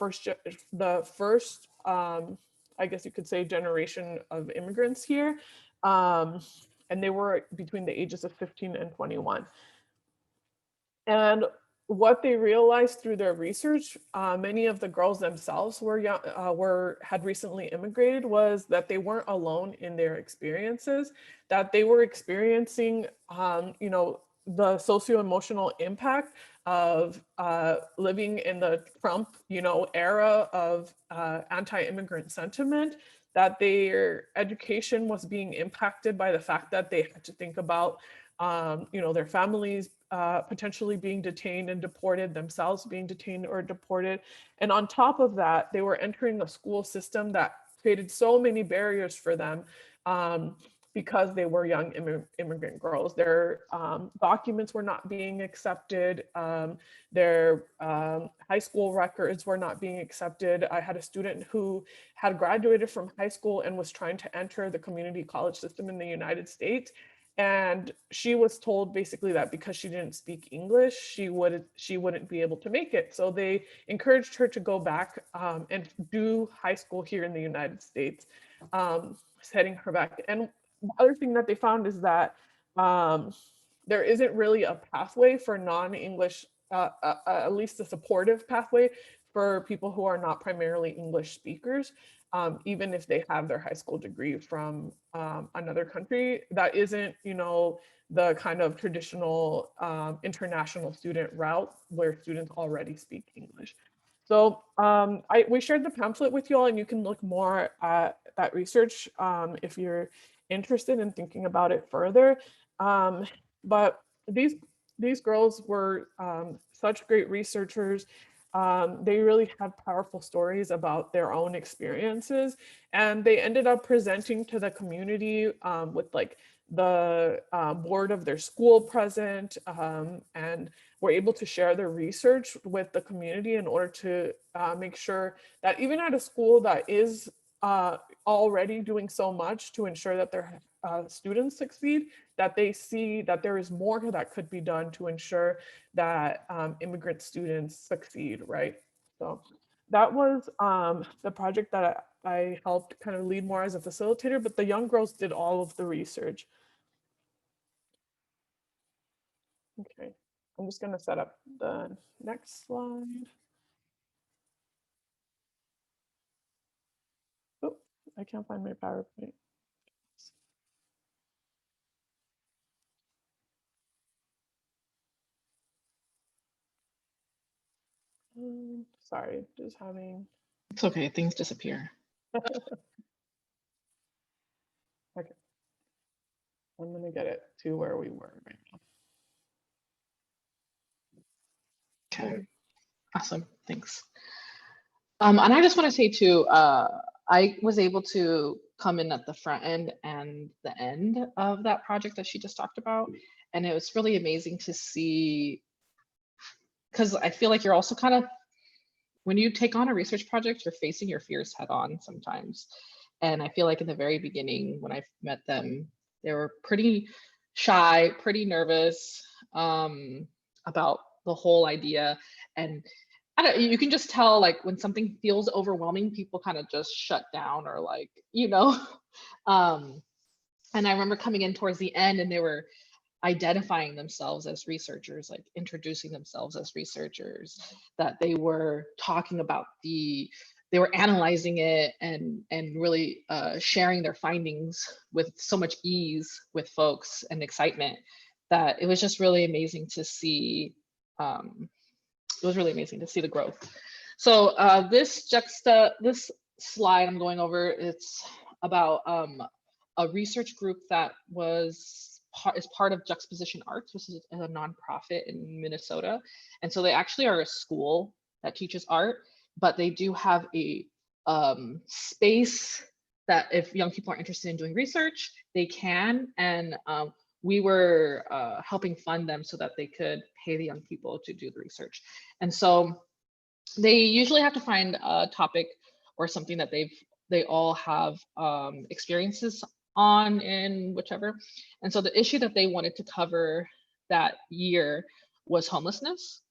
the first, I guess you could say, generation of immigrants here. And they were between the ages of 15 and 21. And what they realized through their research, many of the girls themselves had recently immigrated, was that they weren't alone in their experiences, that they were experiencing, the socio-emotional impact of living in the Trump, era of anti-immigrant sentiment, that their education was being impacted by the fact that they had to think about, their families potentially being detained and deported, themselves being detained or deported. And on top of that, they were entering a school system that created so many barriers for them because they were young immigrant girls. Their documents were not being accepted. Their high school records were not being accepted. I had a student who had graduated from high school and was trying to enter the community college system in the United States. And she was told basically that because she didn't speak English, she wouldn't be able to make it. So they encouraged her to go back and do high school here in the United States, setting her back. And the other thing that they found is that there isn't really a pathway for non-English, at least a supportive pathway for people who are not primarily English speakers. Even if they have their high school degree from another country, that isn't, the kind of traditional international student route where students already speak English. So we shared the pamphlet with you all, and you can look more at that research if you're interested in thinking about it further. But these girls were such great researchers. They really had powerful stories about their own experiences, and they ended up presenting to the community with like the board of their school present, and were able to share their research with the community in order to make sure that even at a school that is already doing so much to ensure that their students succeed, that they see that there is more that could be done to ensure that immigrant students succeed, right? So that was the project that I helped kind of lead more as a facilitator, but the young girls did all of the research. Okay, I'm just gonna set up the next slide. Oh, I can't find my PowerPoint. Sorry, just having. It's okay, things disappear. Okay, I'm gonna get it to where we were right now. Okay, awesome, thanks. And I just want to say too, I was able to come in at the front end and the end of that project that she just talked about. And it was really amazing to see, because I feel like you're also kind of, when you take on a research project, you're facing your fears head on sometimes. And I feel like in the very beginning, when I met them, they were pretty shy, pretty nervous about the whole idea. And you can just tell, like, when something feels overwhelming, people kind of just shut down or like, and I remember coming in towards the end and they were identifying themselves as researchers, like introducing themselves as researchers, that they were talking about they were analyzing it and really sharing their findings with so much ease with folks and excitement, that it was just really amazing to see. It was really amazing to see the growth. So this slide I'm going over, it's about a research group that is part of Juxtaposition Arts, which is a nonprofit in Minnesota. And so they actually are a school that teaches art, but they do have a space that if young people are interested in doing research, they can. And we were helping fund them so that they could pay the young people to do the research. And so they usually have to find a topic or something that they all have experiences on in whichever. And so the issue that they wanted to cover that year was homelessness.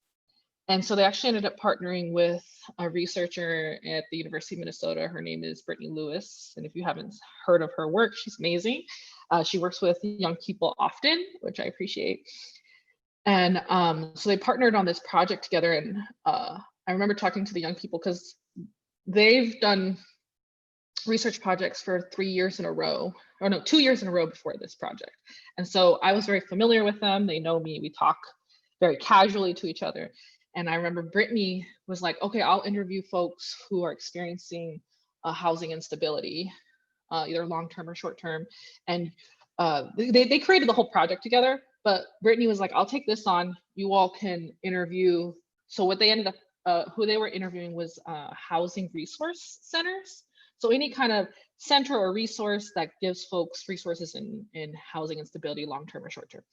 And so they actually ended up partnering with a researcher at the University of Minnesota. Her name is Brittany Lewis. And if you haven't heard of her work, she's amazing. She works with young people often, which I appreciate. And so they partnered on this project together. And I remember talking to the young people because they've done research projects for 3 years in a row, or no, 2 years in a row before this project. And so I was very familiar with them. They know me. We talk very casually to each other. And I remember Brittany was like, okay, I'll interview folks who are experiencing housing instability, either long-term or short-term. And they created the whole project together, but Brittany was like, I'll take this on, you all can interview. So what they ended up, who they were interviewing was housing resource centers. So any kind of center or resource that gives folks resources in housing instability, long-term or short-term.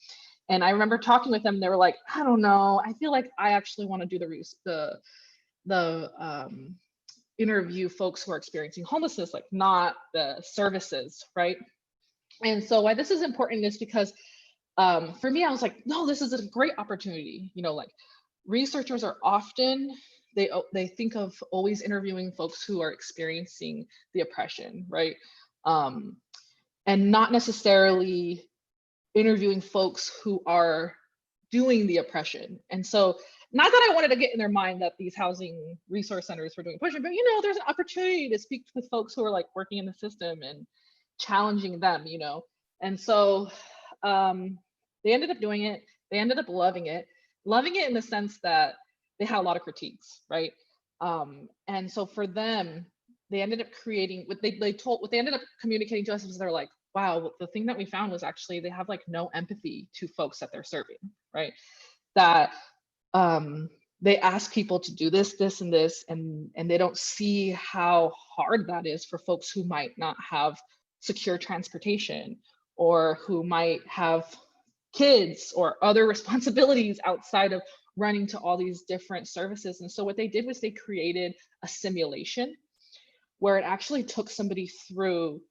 And I remember talking with them, they were like, I don't know, I feel like I actually want to do the interview folks who are experiencing homelessness, like not the services, right? And so why this is important is because for me, I was like, no, this is a great opportunity. You know, like researchers are often, they think of always interviewing folks who are experiencing the oppression, right? And not necessarily interviewing folks who are doing the oppression. And so, not that I wanted to get in their mind that these housing resource centers were doing oppression, but you know, there's an opportunity to speak with folks who are like working in the system and challenging them, you know. And so they ended up doing it. They ended up loving it in the sense that they had a lot of critiques, right? And so for them, they ended up creating what they ended up communicating to us was they're like, wow, the thing that we found was actually they have like no empathy to folks that they're serving, right? That they ask people to do this, this, and this, and they don't see how hard that is for folks who might not have secure transportation or who might have kids or other responsibilities outside of running to all these different services. And so what they did was they created a simulation where it actually took somebody through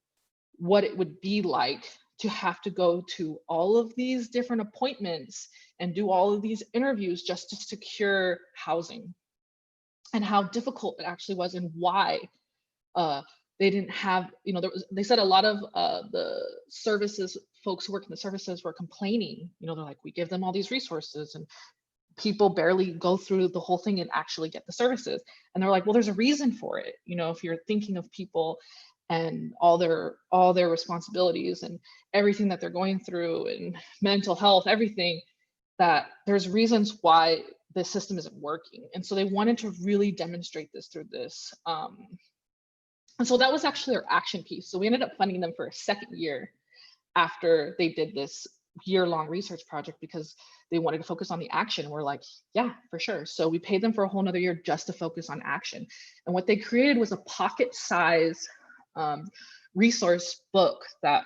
what it would be like to have to go to all of these different appointments and do all of these interviews just to secure housing, and how difficult it actually was, and why they didn't have, you know, they said a lot of the services, folks who work in the services were complaining, you know, they're like, we give them all these resources and people barely go through the whole thing and actually get the services. And they're like, well, there's a reason for it. You know, if you're thinking of people and all their responsibilities and everything that they're going through and mental health, everything, that there's reasons why the system isn't working. And so they wanted to really demonstrate this through this. And so that was actually our action piece. So we ended up funding them for a second year after they did this year-long research project because they wanted to focus on the action. We're like, yeah, for sure. So we paid them for a whole nother year just to focus on action. And what they created was a pocket-size resource book that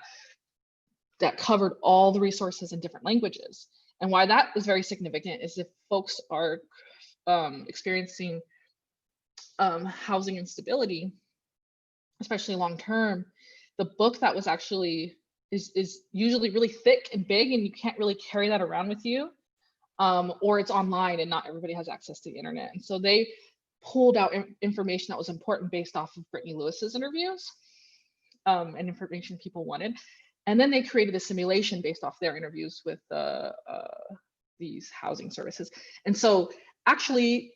covered all the resources in different languages. And why that is very significant is if folks are experiencing housing instability, especially long-term, the book that was actually is usually really thick and big and you can't really carry that around with you, or it's online and not everybody has access to the internet. And so they pulled out information that was important based off of Brittany Lewis's interviews and information people wanted. And then they created a simulation based off their interviews with these housing services. And so actually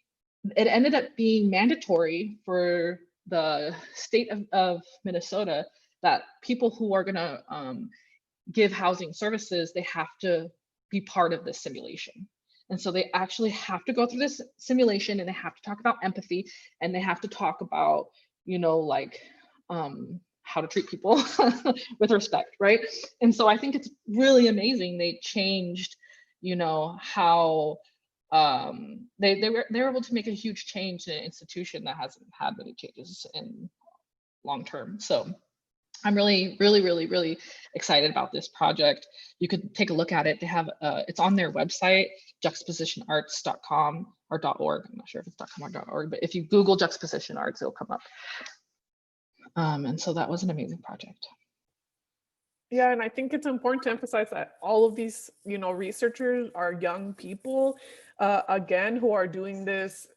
it ended up being mandatory for the state of Minnesota that people who are gonna give housing services, they have to be part of this simulation. And so they actually have to go through this simulation and they have to talk about empathy and they have to talk about, you know, like how to treat people with respect, right? And so I think it's really amazing. They changed, you know, how they were able to make a huge change in an institution that hasn't had many changes in long term. So I'm really, really, really, really excited about this project. You could take a look at it. They have, it's on their website, juxtapositionarts.com or .org. I'm not sure if it's .com or .org, but if you Google Juxtaposition Arts, it'll come up. And so that was an amazing project. Yeah, and I think it's important to emphasize that all of these, researchers are young people, again, who are doing this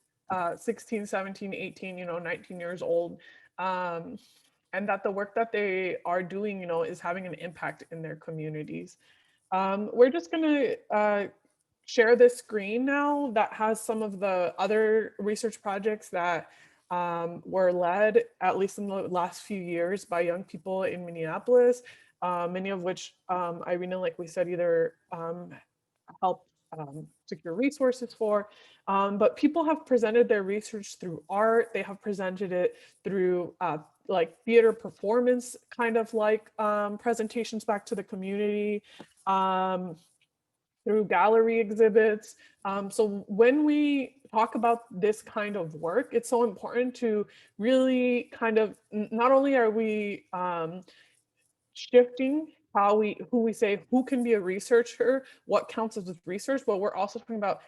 16, 17, 18, 19 years old. And that the work that they are doing, is having an impact in their communities. We're just gonna share this screen now that has some of the other research projects that were led, at least in the last few years, by young people in Minneapolis, many of which Irina, like we said, either helped secure resources for, but people have presented their research through art. They have presented it through like theater performance, kind of like presentations back to the community, through gallery exhibits. So when we talk about this kind of work, it's so important to really kind of, not only are we shifting who we say who can be a researcher, what counts as research, but we're also talking about,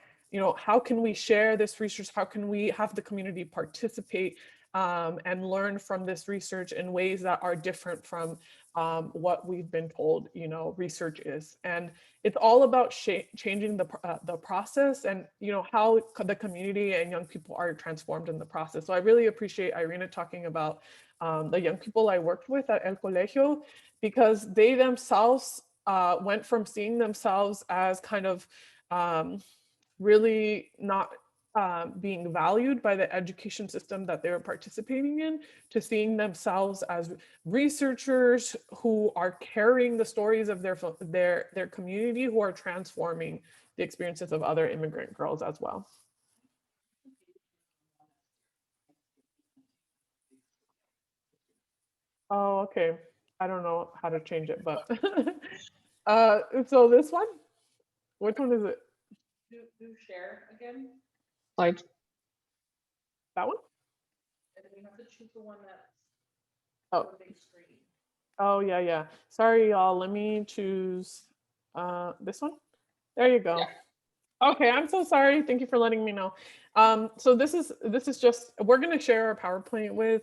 how can we share this research? How can we have the community participate and learn from this research in ways that are different from what we've been told, research is. And it's all about changing the process and, how the community and young people are transformed in the process. So I really appreciate Irina talking about the young people I worked with at El Colegio, because they themselves went from seeing themselves as kind of really not being valued by the education system that they were participating in, to seeing themselves as researchers who are carrying the stories of their community, who are transforming the experiences of other immigrant girls as well. Oh, okay. I don't know how to change it, but so this one, which one is it? Do share again. Slide. That one? And we have to choose the one that's on the big screen. Oh yeah, yeah. Sorry, y'all. Let me choose this one. There you go. Yeah. Okay, I'm so sorry. Thank you for letting me know. So this is just, we're gonna share our PowerPoint with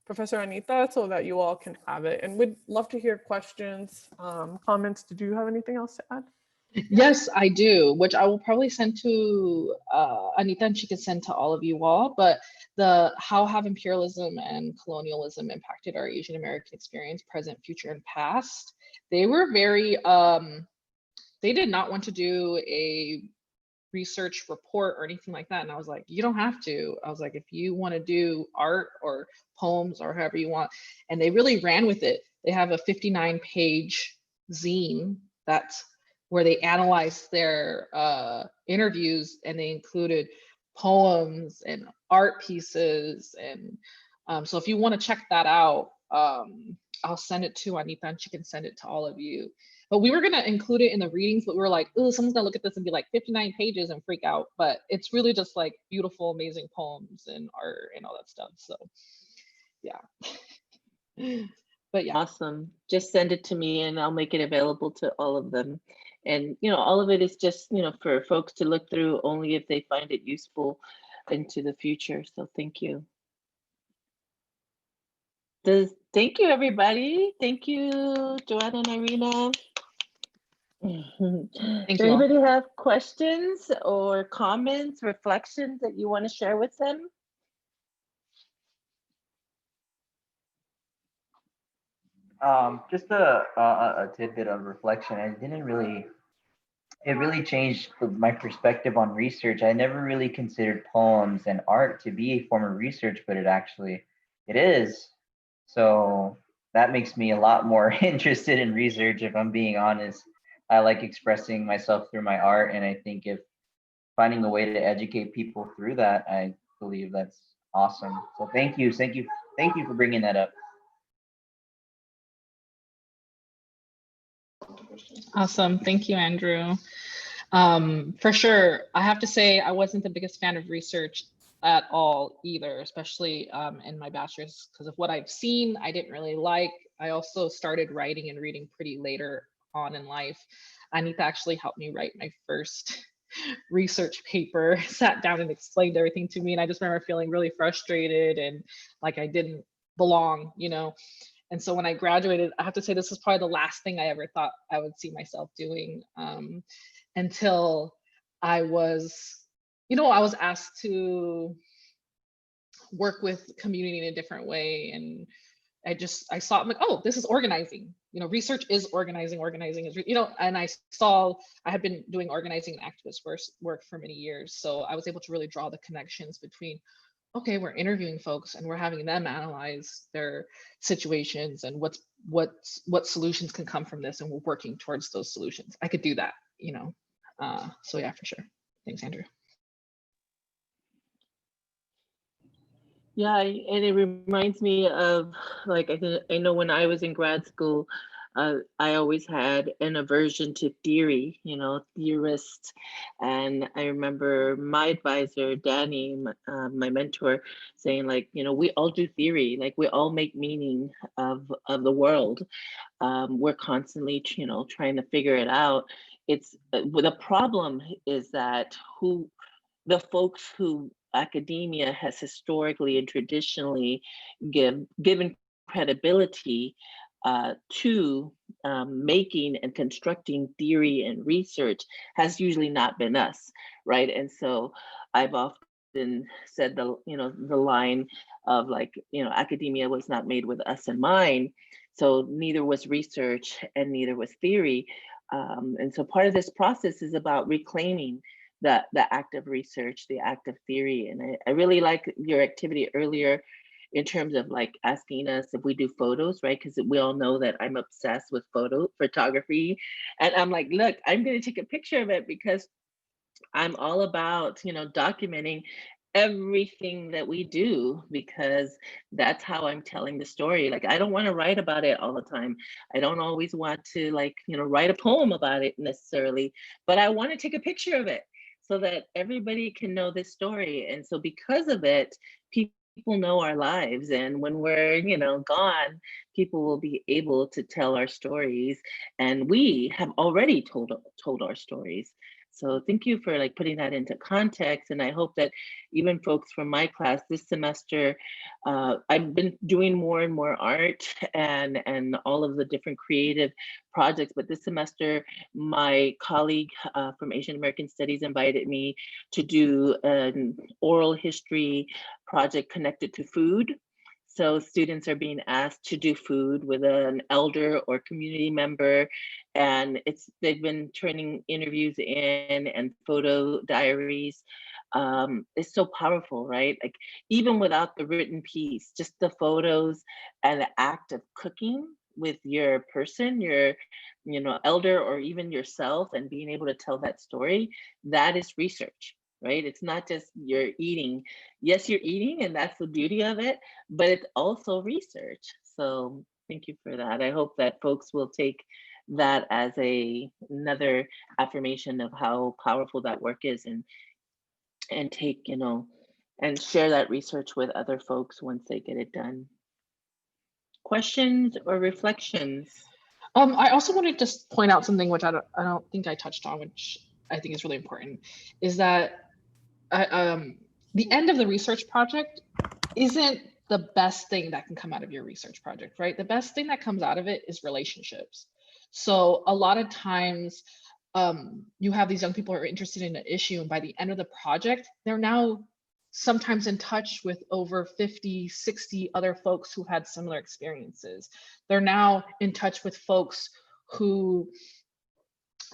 Professor Anita so that you all can have it. And we'd love to hear questions, comments. Did you have anything else to add? Yes, I do, which I will probably send to Anita, and she can send to all of you all. But how have imperialism and colonialism impacted our Asian American experience, present, future, and past? They were very, they did not want to do a research report or anything like that. And I was like, you don't have to. I was like, if you want to do art or poems or however you want. And they really ran with it. They have a 59-page zine that's where they analyzed their interviews, and they included poems and art pieces. And so if you want to check that out, I'll send it to Anita and she can send it to all of you. But we were going to include it in the readings, but we were like, oh, someone's going to look at this and be like 59 pages and freak out. But it's really just like beautiful, amazing poems and art and all that stuff. So yeah. But yeah. Awesome. Just send it to me and I'll make it available to all of them. And, all of it is just, for folks to look through only if they find it useful into the future. So thank you. Thank you, everybody. Thank you, Joanna and Irina. Does anybody have questions or comments, reflections that you want to share with them? Just a tidbit of reflection. It really changed my perspective on research. I never really considered poems and art to be a form of research, but it is. So that makes me a lot more interested in research, if I'm being honest. I like expressing myself through my art, and I think if finding a way to educate people through that, I believe that's awesome. So thank you for bringing that up. Awesome. Thank you, Andrew. For sure, I have to say I wasn't the biggest fan of research at all either, especially in my bachelor's, because of what I've seen, I didn't really like. I also started writing and reading pretty later on in life. Anita actually helped me write my first research paper, sat down and explained everything to me. And I just remember feeling really frustrated and like I didn't belong, you know? And so when I graduated, I have to say this was probably the last thing I ever thought I would see myself doing, until I was, you know, I was asked to work with community in a different way. And I saw, I'm like, oh, this is organizing. You know, research is organizing, organizing is, you know, and I saw, I had been doing organizing and activist work for many years. So I was able to really draw the connections between, okay, we're interviewing folks and we're having them analyze their situations and what solutions can come from this, and we're working towards those solutions. I could do that, you know. So yeah, for sure. Thanks, Andrew. Yeah, and it reminds me of, like, I know when I was in grad school, I always had an aversion to theory, you know, theorists. And I remember my advisor, Danny, my mentor, saying, like, you know, we all do theory, like we all make meaning of the world. We're constantly, you know, trying to figure it out. It's the problem is that the folks who academia has historically and traditionally given credibility to making and constructing theory and research has usually not been us, right? And so I've often said the line of, like, you know, academia was not made with us in mind, so neither was research and neither was theory. And so part of this process is about reclaiming the act of research, the act of theory. And I really like your activity earlier in terms of, like, asking us if we do photos, right? Because we all know that I'm obsessed with photography. And I'm like, look, I'm going to take a picture of it because I'm all about, you know, documenting everything that we do, because that's how I'm telling the story. Like, I don't want to write about it all the time. I don't always want to, like, you know, write a poem about it necessarily, but I want to take a picture of it so that everybody can know this story. And so because of it, people know our lives. And when we're, you know, gone, people will be able to tell our stories. And we have already told our stories. So thank you for, like, putting that into context. And I hope that even folks from my class this semester, I've been doing more and more art and all of the different creative projects. But this semester, my colleague from Asian American Studies invited me to do an oral history project connected to food. So students are being asked to do food with an elder or community member, and they've been turning interviews in and photo diaries. It's so powerful, right? Like, even without the written piece, just the photos and the act of cooking with your person, your, you know, elder or even yourself, and being able to tell that story, that is research. Right? It's not just you're eating. Yes, you're eating, and that's the beauty of it, but it's also research. So thank you for that. I hope that folks will take that as another affirmation of how powerful that work is, and take, you know, and share that research with other folks once they get it done. Questions or reflections? I also want to just point out something which I don't think I touched on, which I think is really important, is that the end of the research project isn't the best thing that can come out of your research project, right? The best thing that comes out of it is relationships. So a lot of times you have these young people who are interested in an issue, and by the end of the project, they're now sometimes in touch with over 50, 60 other folks who had similar experiences. They're now in touch with folks who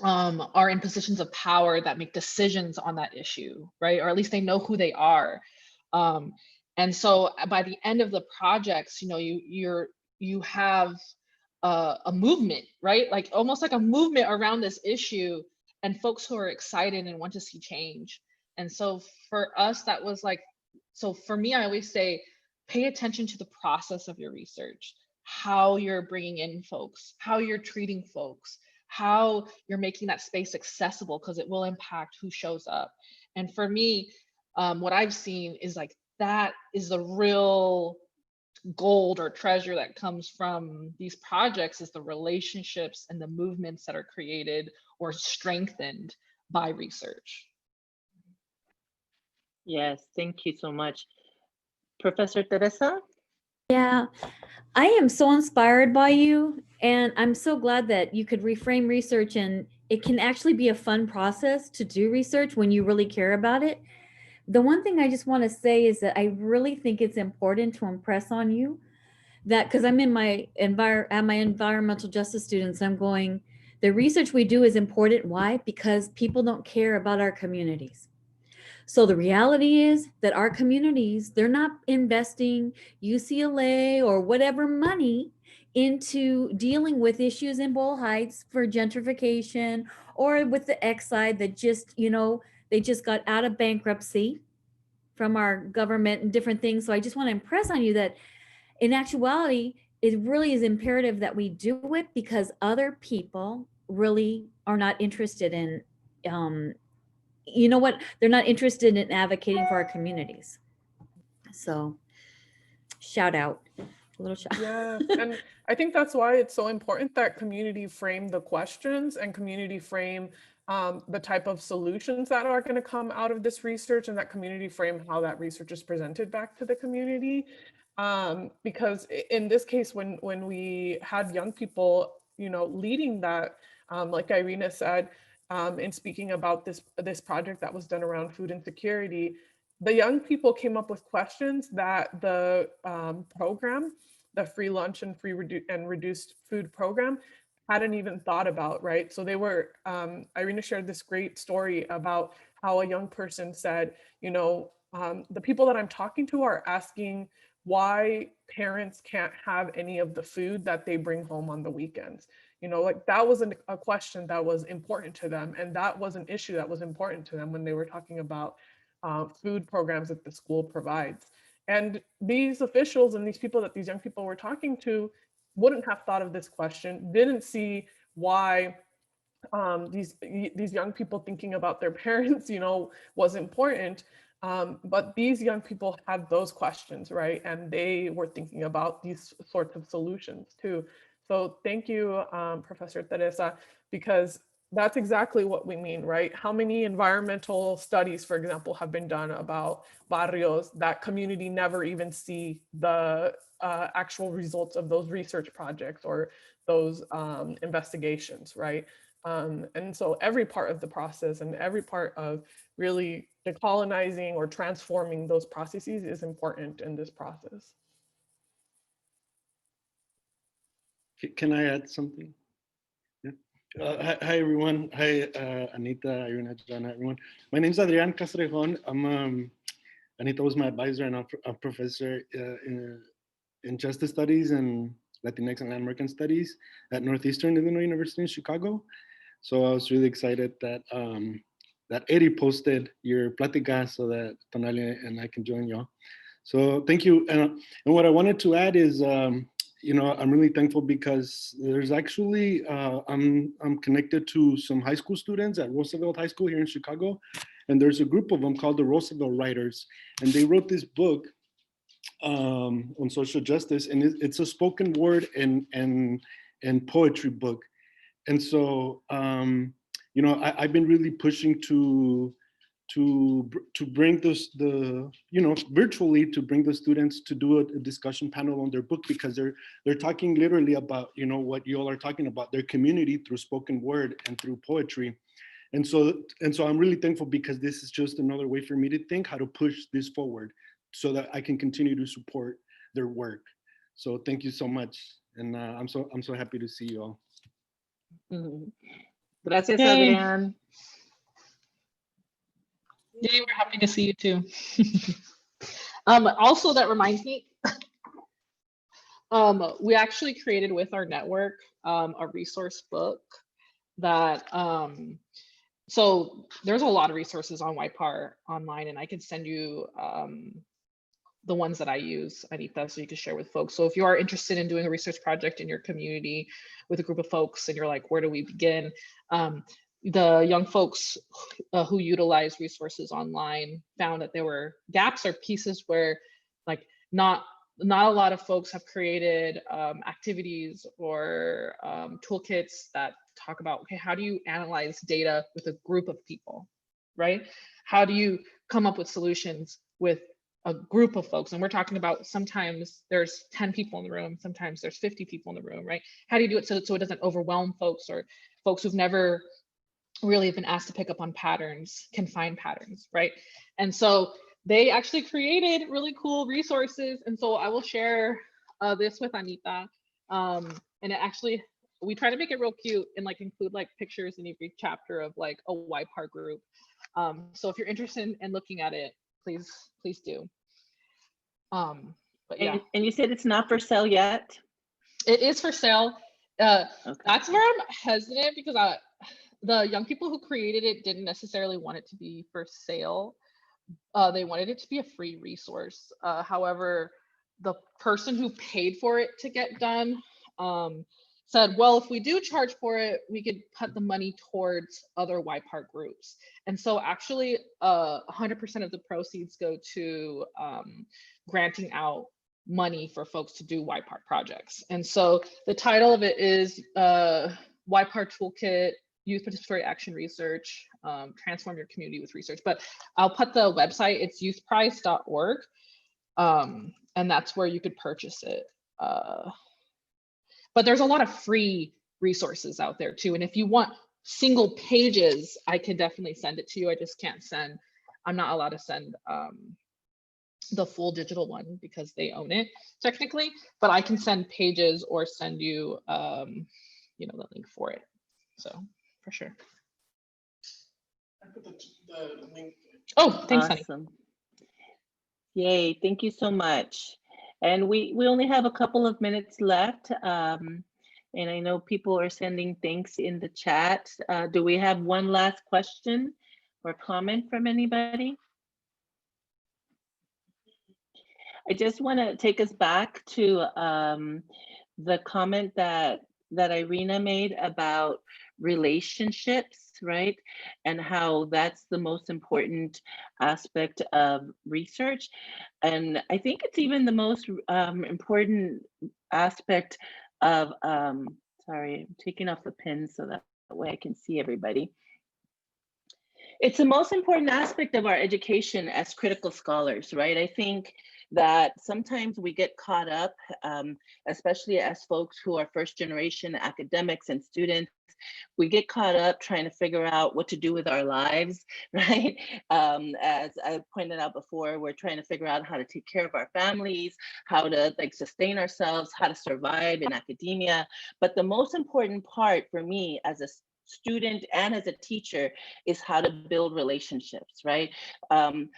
are in positions of power that make decisions on that issue, right? Or at least they know who they are. And so by the end of the projects, you know, you have a movement, right? Like almost like a movement around this issue, and folks who are excited and want to see change. And so for us, that was like, so for me, I always say, pay attention to the process of your research, how you're bringing in folks, how you're treating folks, how you're making that space accessible, because it will impact who shows up. And for me, what I've seen is like that is the real gold or treasure that comes from these projects, is the relationships and the movements that are created or strengthened by research. Yes, thank you so much. Professor Teresa? Yeah, I am so inspired by you, and I'm so glad that you could reframe research, and it can actually be a fun process to do research when you really care about it. The one thing I just want to say is that I really think it's important to impress on you that, because I'm in my environmental justice students, I'm going, the research we do is important. Why? Because people don't care about our communities. So the reality is that our communities, they're not investing UCLA or whatever money into dealing with issues in Boyle Heights for gentrification, or with the Exide that just, they just got out of bankruptcy from our government and different things. So I just want to impress on you that in actuality, it really is imperative that we do it, because other people really are not interested in, they're not interested in advocating for our communities. So shout out, a little shout. Yeah, and I think that's why it's so important that community frame the questions and community frame the type of solutions that are going to come out of this research, and that community frame how that research is presented back to the community. Because in this case, when we had young people, leading that, like Irina said, in speaking about this project that was done around food insecurity, the young people came up with questions that the program, the free lunch and reduced food program, hadn't even thought about, right? So they were, Irina shared this great story about how a young person said, the people that I'm talking to are asking why parents can't have any of the food that they bring home on the weekends. Like that was a question that was important to them. And that was an issue that was important to them when they were talking about food programs that the school provides. And these officials and these people that these young people were talking to wouldn't have thought of this question, didn't see why these young people thinking about their parents, was important. But these young people had those questions, right? And they were thinking about these sorts of solutions too. So thank you, Professor Teresa, because that's exactly what we mean, right? How many environmental studies, for example, have been done about barrios that community never even see the actual results of those research projects or those investigations, right? And so every part of the process and every part of really decolonizing or transforming those processes is important in this process. Can I add something? Yeah. Hi, everyone. Hi, Anita, Irina, Joanna, everyone. My name is Adrian Castrejon. Anita was my advisor, and I'm a professor in Justice Studies and Latinx and Latin American Studies at Northeastern Illinois University in Chicago. So I was really excited that that Eddie posted your Platica so that Tonali and I can join y'all. So thank you. And what I wanted to add is, I'm really thankful because there's actually, I'm connected to some high school students at Roosevelt High School here in Chicago. And there's a group of them called the Roosevelt Writers. And they wrote this book on social justice. And it's a spoken word and poetry book. And so, I've been really pushing to bring virtually to bring the students to do a discussion panel on their book, because they're talking literally about, what you all are talking about, their community through spoken word and through poetry. And so I'm really thankful, because this is just another way for me to think how to push this forward so that I can continue to support their work. So thank you so much. And I'm so happy to see you all. Gracias, Yay. Adrián. Yeah, we're happy to see you too. Also, that reminds me, we actually created with our network a resource book that, so there's a lot of resources on YPAR online, and I can send you the ones that I use, Anita, so you can share with folks. So if you are interested in doing a research project in your community with a group of folks and you're like, where do we begin? the young folks who utilize resources online found that there were gaps or pieces where like not a lot of folks have created activities or toolkits that talk about, okay, how do you analyze data with a group of people, right? How do you come up with solutions with a group of folks? And we're talking about sometimes there's 10 people in the room, sometimes there's 50 people in the room, right? How do you do it so it doesn't overwhelm folks, or folks who've never really been asked to pick up on patterns can find patterns, right? And so they actually created really cool resources. And so I will share this with Anita. And it actually, we try to make it real cute and like include like pictures in every chapter of like a YPAR group. So if you're interested in looking at it, please do. But yeah. And you said it's not for sale yet? It is for sale. Okay. That's where I'm hesitant, because the young people who created it didn't necessarily want it to be for sale. They wanted it to be a free resource. However, the person who paid for it to get done said, well, if we do charge for it, we could put the money towards other YPAR groups. And so actually 100% of the proceeds go to granting out money for folks to do YPAR projects. And so the title of it is YPAR Toolkit, Youth Participatory Action Research, Transform Your Community with Research. But I'll put the website, it's youthprice.org, and that's where you could purchase it. But there's a lot of free resources out there too. And if you want single pages, I can definitely send it to you. I just can't send, I'm not allowed to send the full digital one because they own it technically, but I can send pages or send you, you know, the link for it. So for sure. I put the link. Oh, thanks, honey. Awesome. Yay, thank you so much. And we only have a couple of minutes left. And I know people are sending thanks in the chat. Do we have one last question or comment from anybody? I just want to take us back to the comment that Irina made about relationships, right? And how that's the most important aspect of research. And I think it's even the most important aspect of, sorry, I'm taking off the pin so that way I can see everybody. It's the most important aspect of our education as critical scholars, right? I think that sometimes we get caught up, especially as folks who are first generation academics and students, we get caught up trying to figure out what to do with our lives, right? As I pointed out before, we're trying to figure out how to take care of our families, how to like sustain ourselves, how to survive in academia. But the most important part for me as a student and as a teacher is how to build relationships, right?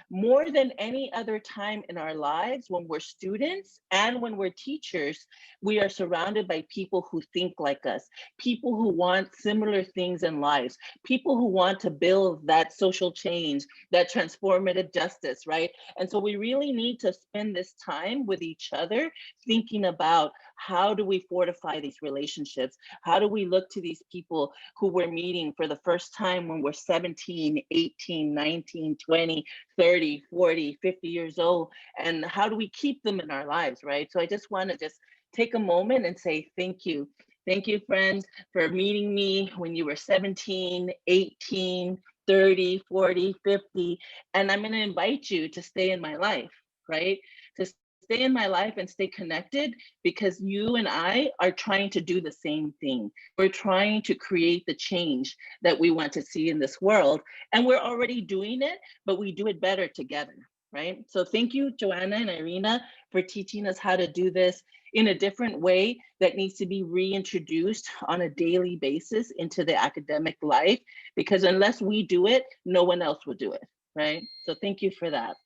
More than any other time in our lives, when we're students and when we're teachers, we are surrounded by people who think like us, people who want similar things in lives, people who want to build that social change, that transformative justice, right? And so we really need to spend this time with each other, thinking about how do we fortify these relationships? How do we look to these people who we're meeting for the first time when we're 17, 18, 19, 20, 30, 40, 50 years old? And how do we keep them in our lives, right? So I just want to just take a moment and say thank you. Thank you, friends, for meeting me when you were 17, 18, 30, 40, 50. And I'm going to invite you to stay in my life, right? To stay in my life and stay connected, because you and I are trying to do the same thing. We're trying to create the change that we want to see in this world. And we're already doing it, but we do it better together, right? So thank you, Joanna and Irina, for teaching us how to do this in a different way that needs to be reintroduced on a daily basis into the academic life, because unless we do it, no one else will do it, right? So thank you for that.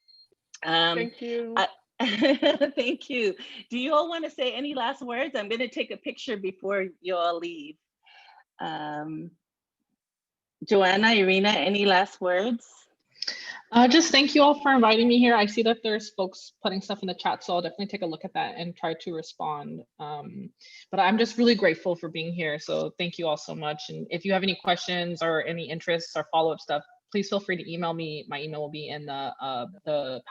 Thank you. Thank you. Do you all want to say any last words? I'm going to take a picture before you all leave. Joanna, Irina, any last words? Just thank you all for inviting me here. I see that there's folks putting stuff in the chat, so I'll definitely take a look at that and try to respond. But I'm just really grateful for being here. So thank you all so much. And if you have any questions or any interests or follow-up stuff, please feel free to email me. My email will be in the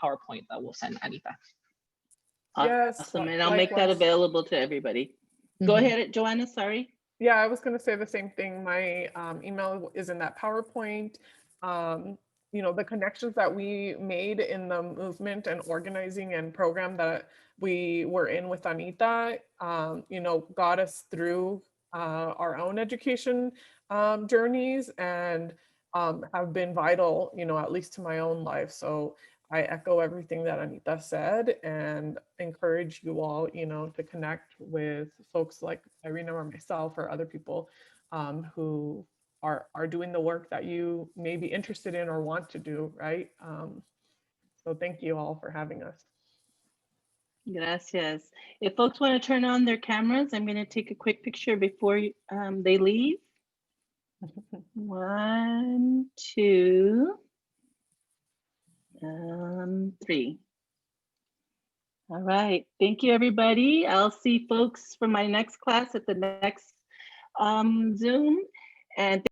PowerPoint that we'll send Anita. Yes, Awesome, and I'll make that likewise. available to everybody. Go ahead, Joanna, sorry. Yeah, I was going to say the same thing. My email is in that PowerPoint. You know, the connections that we made in the movement and organizing and program that we were in with Anita, you know, got us through our own education journeys and have been vital, you know, at least to my own life. So I echo everything that Anita said and encourage you all, you know, to connect with folks like Irina or myself or other people who are doing the work that you may be interested in or want to do, right? So thank you all for having us. Gracias. If folks want to turn on their cameras, I'm going to take a quick picture before they leave. 1, 2, 3. All right. Thank you, everybody. I'll see folks for my next class at the next Zoom. And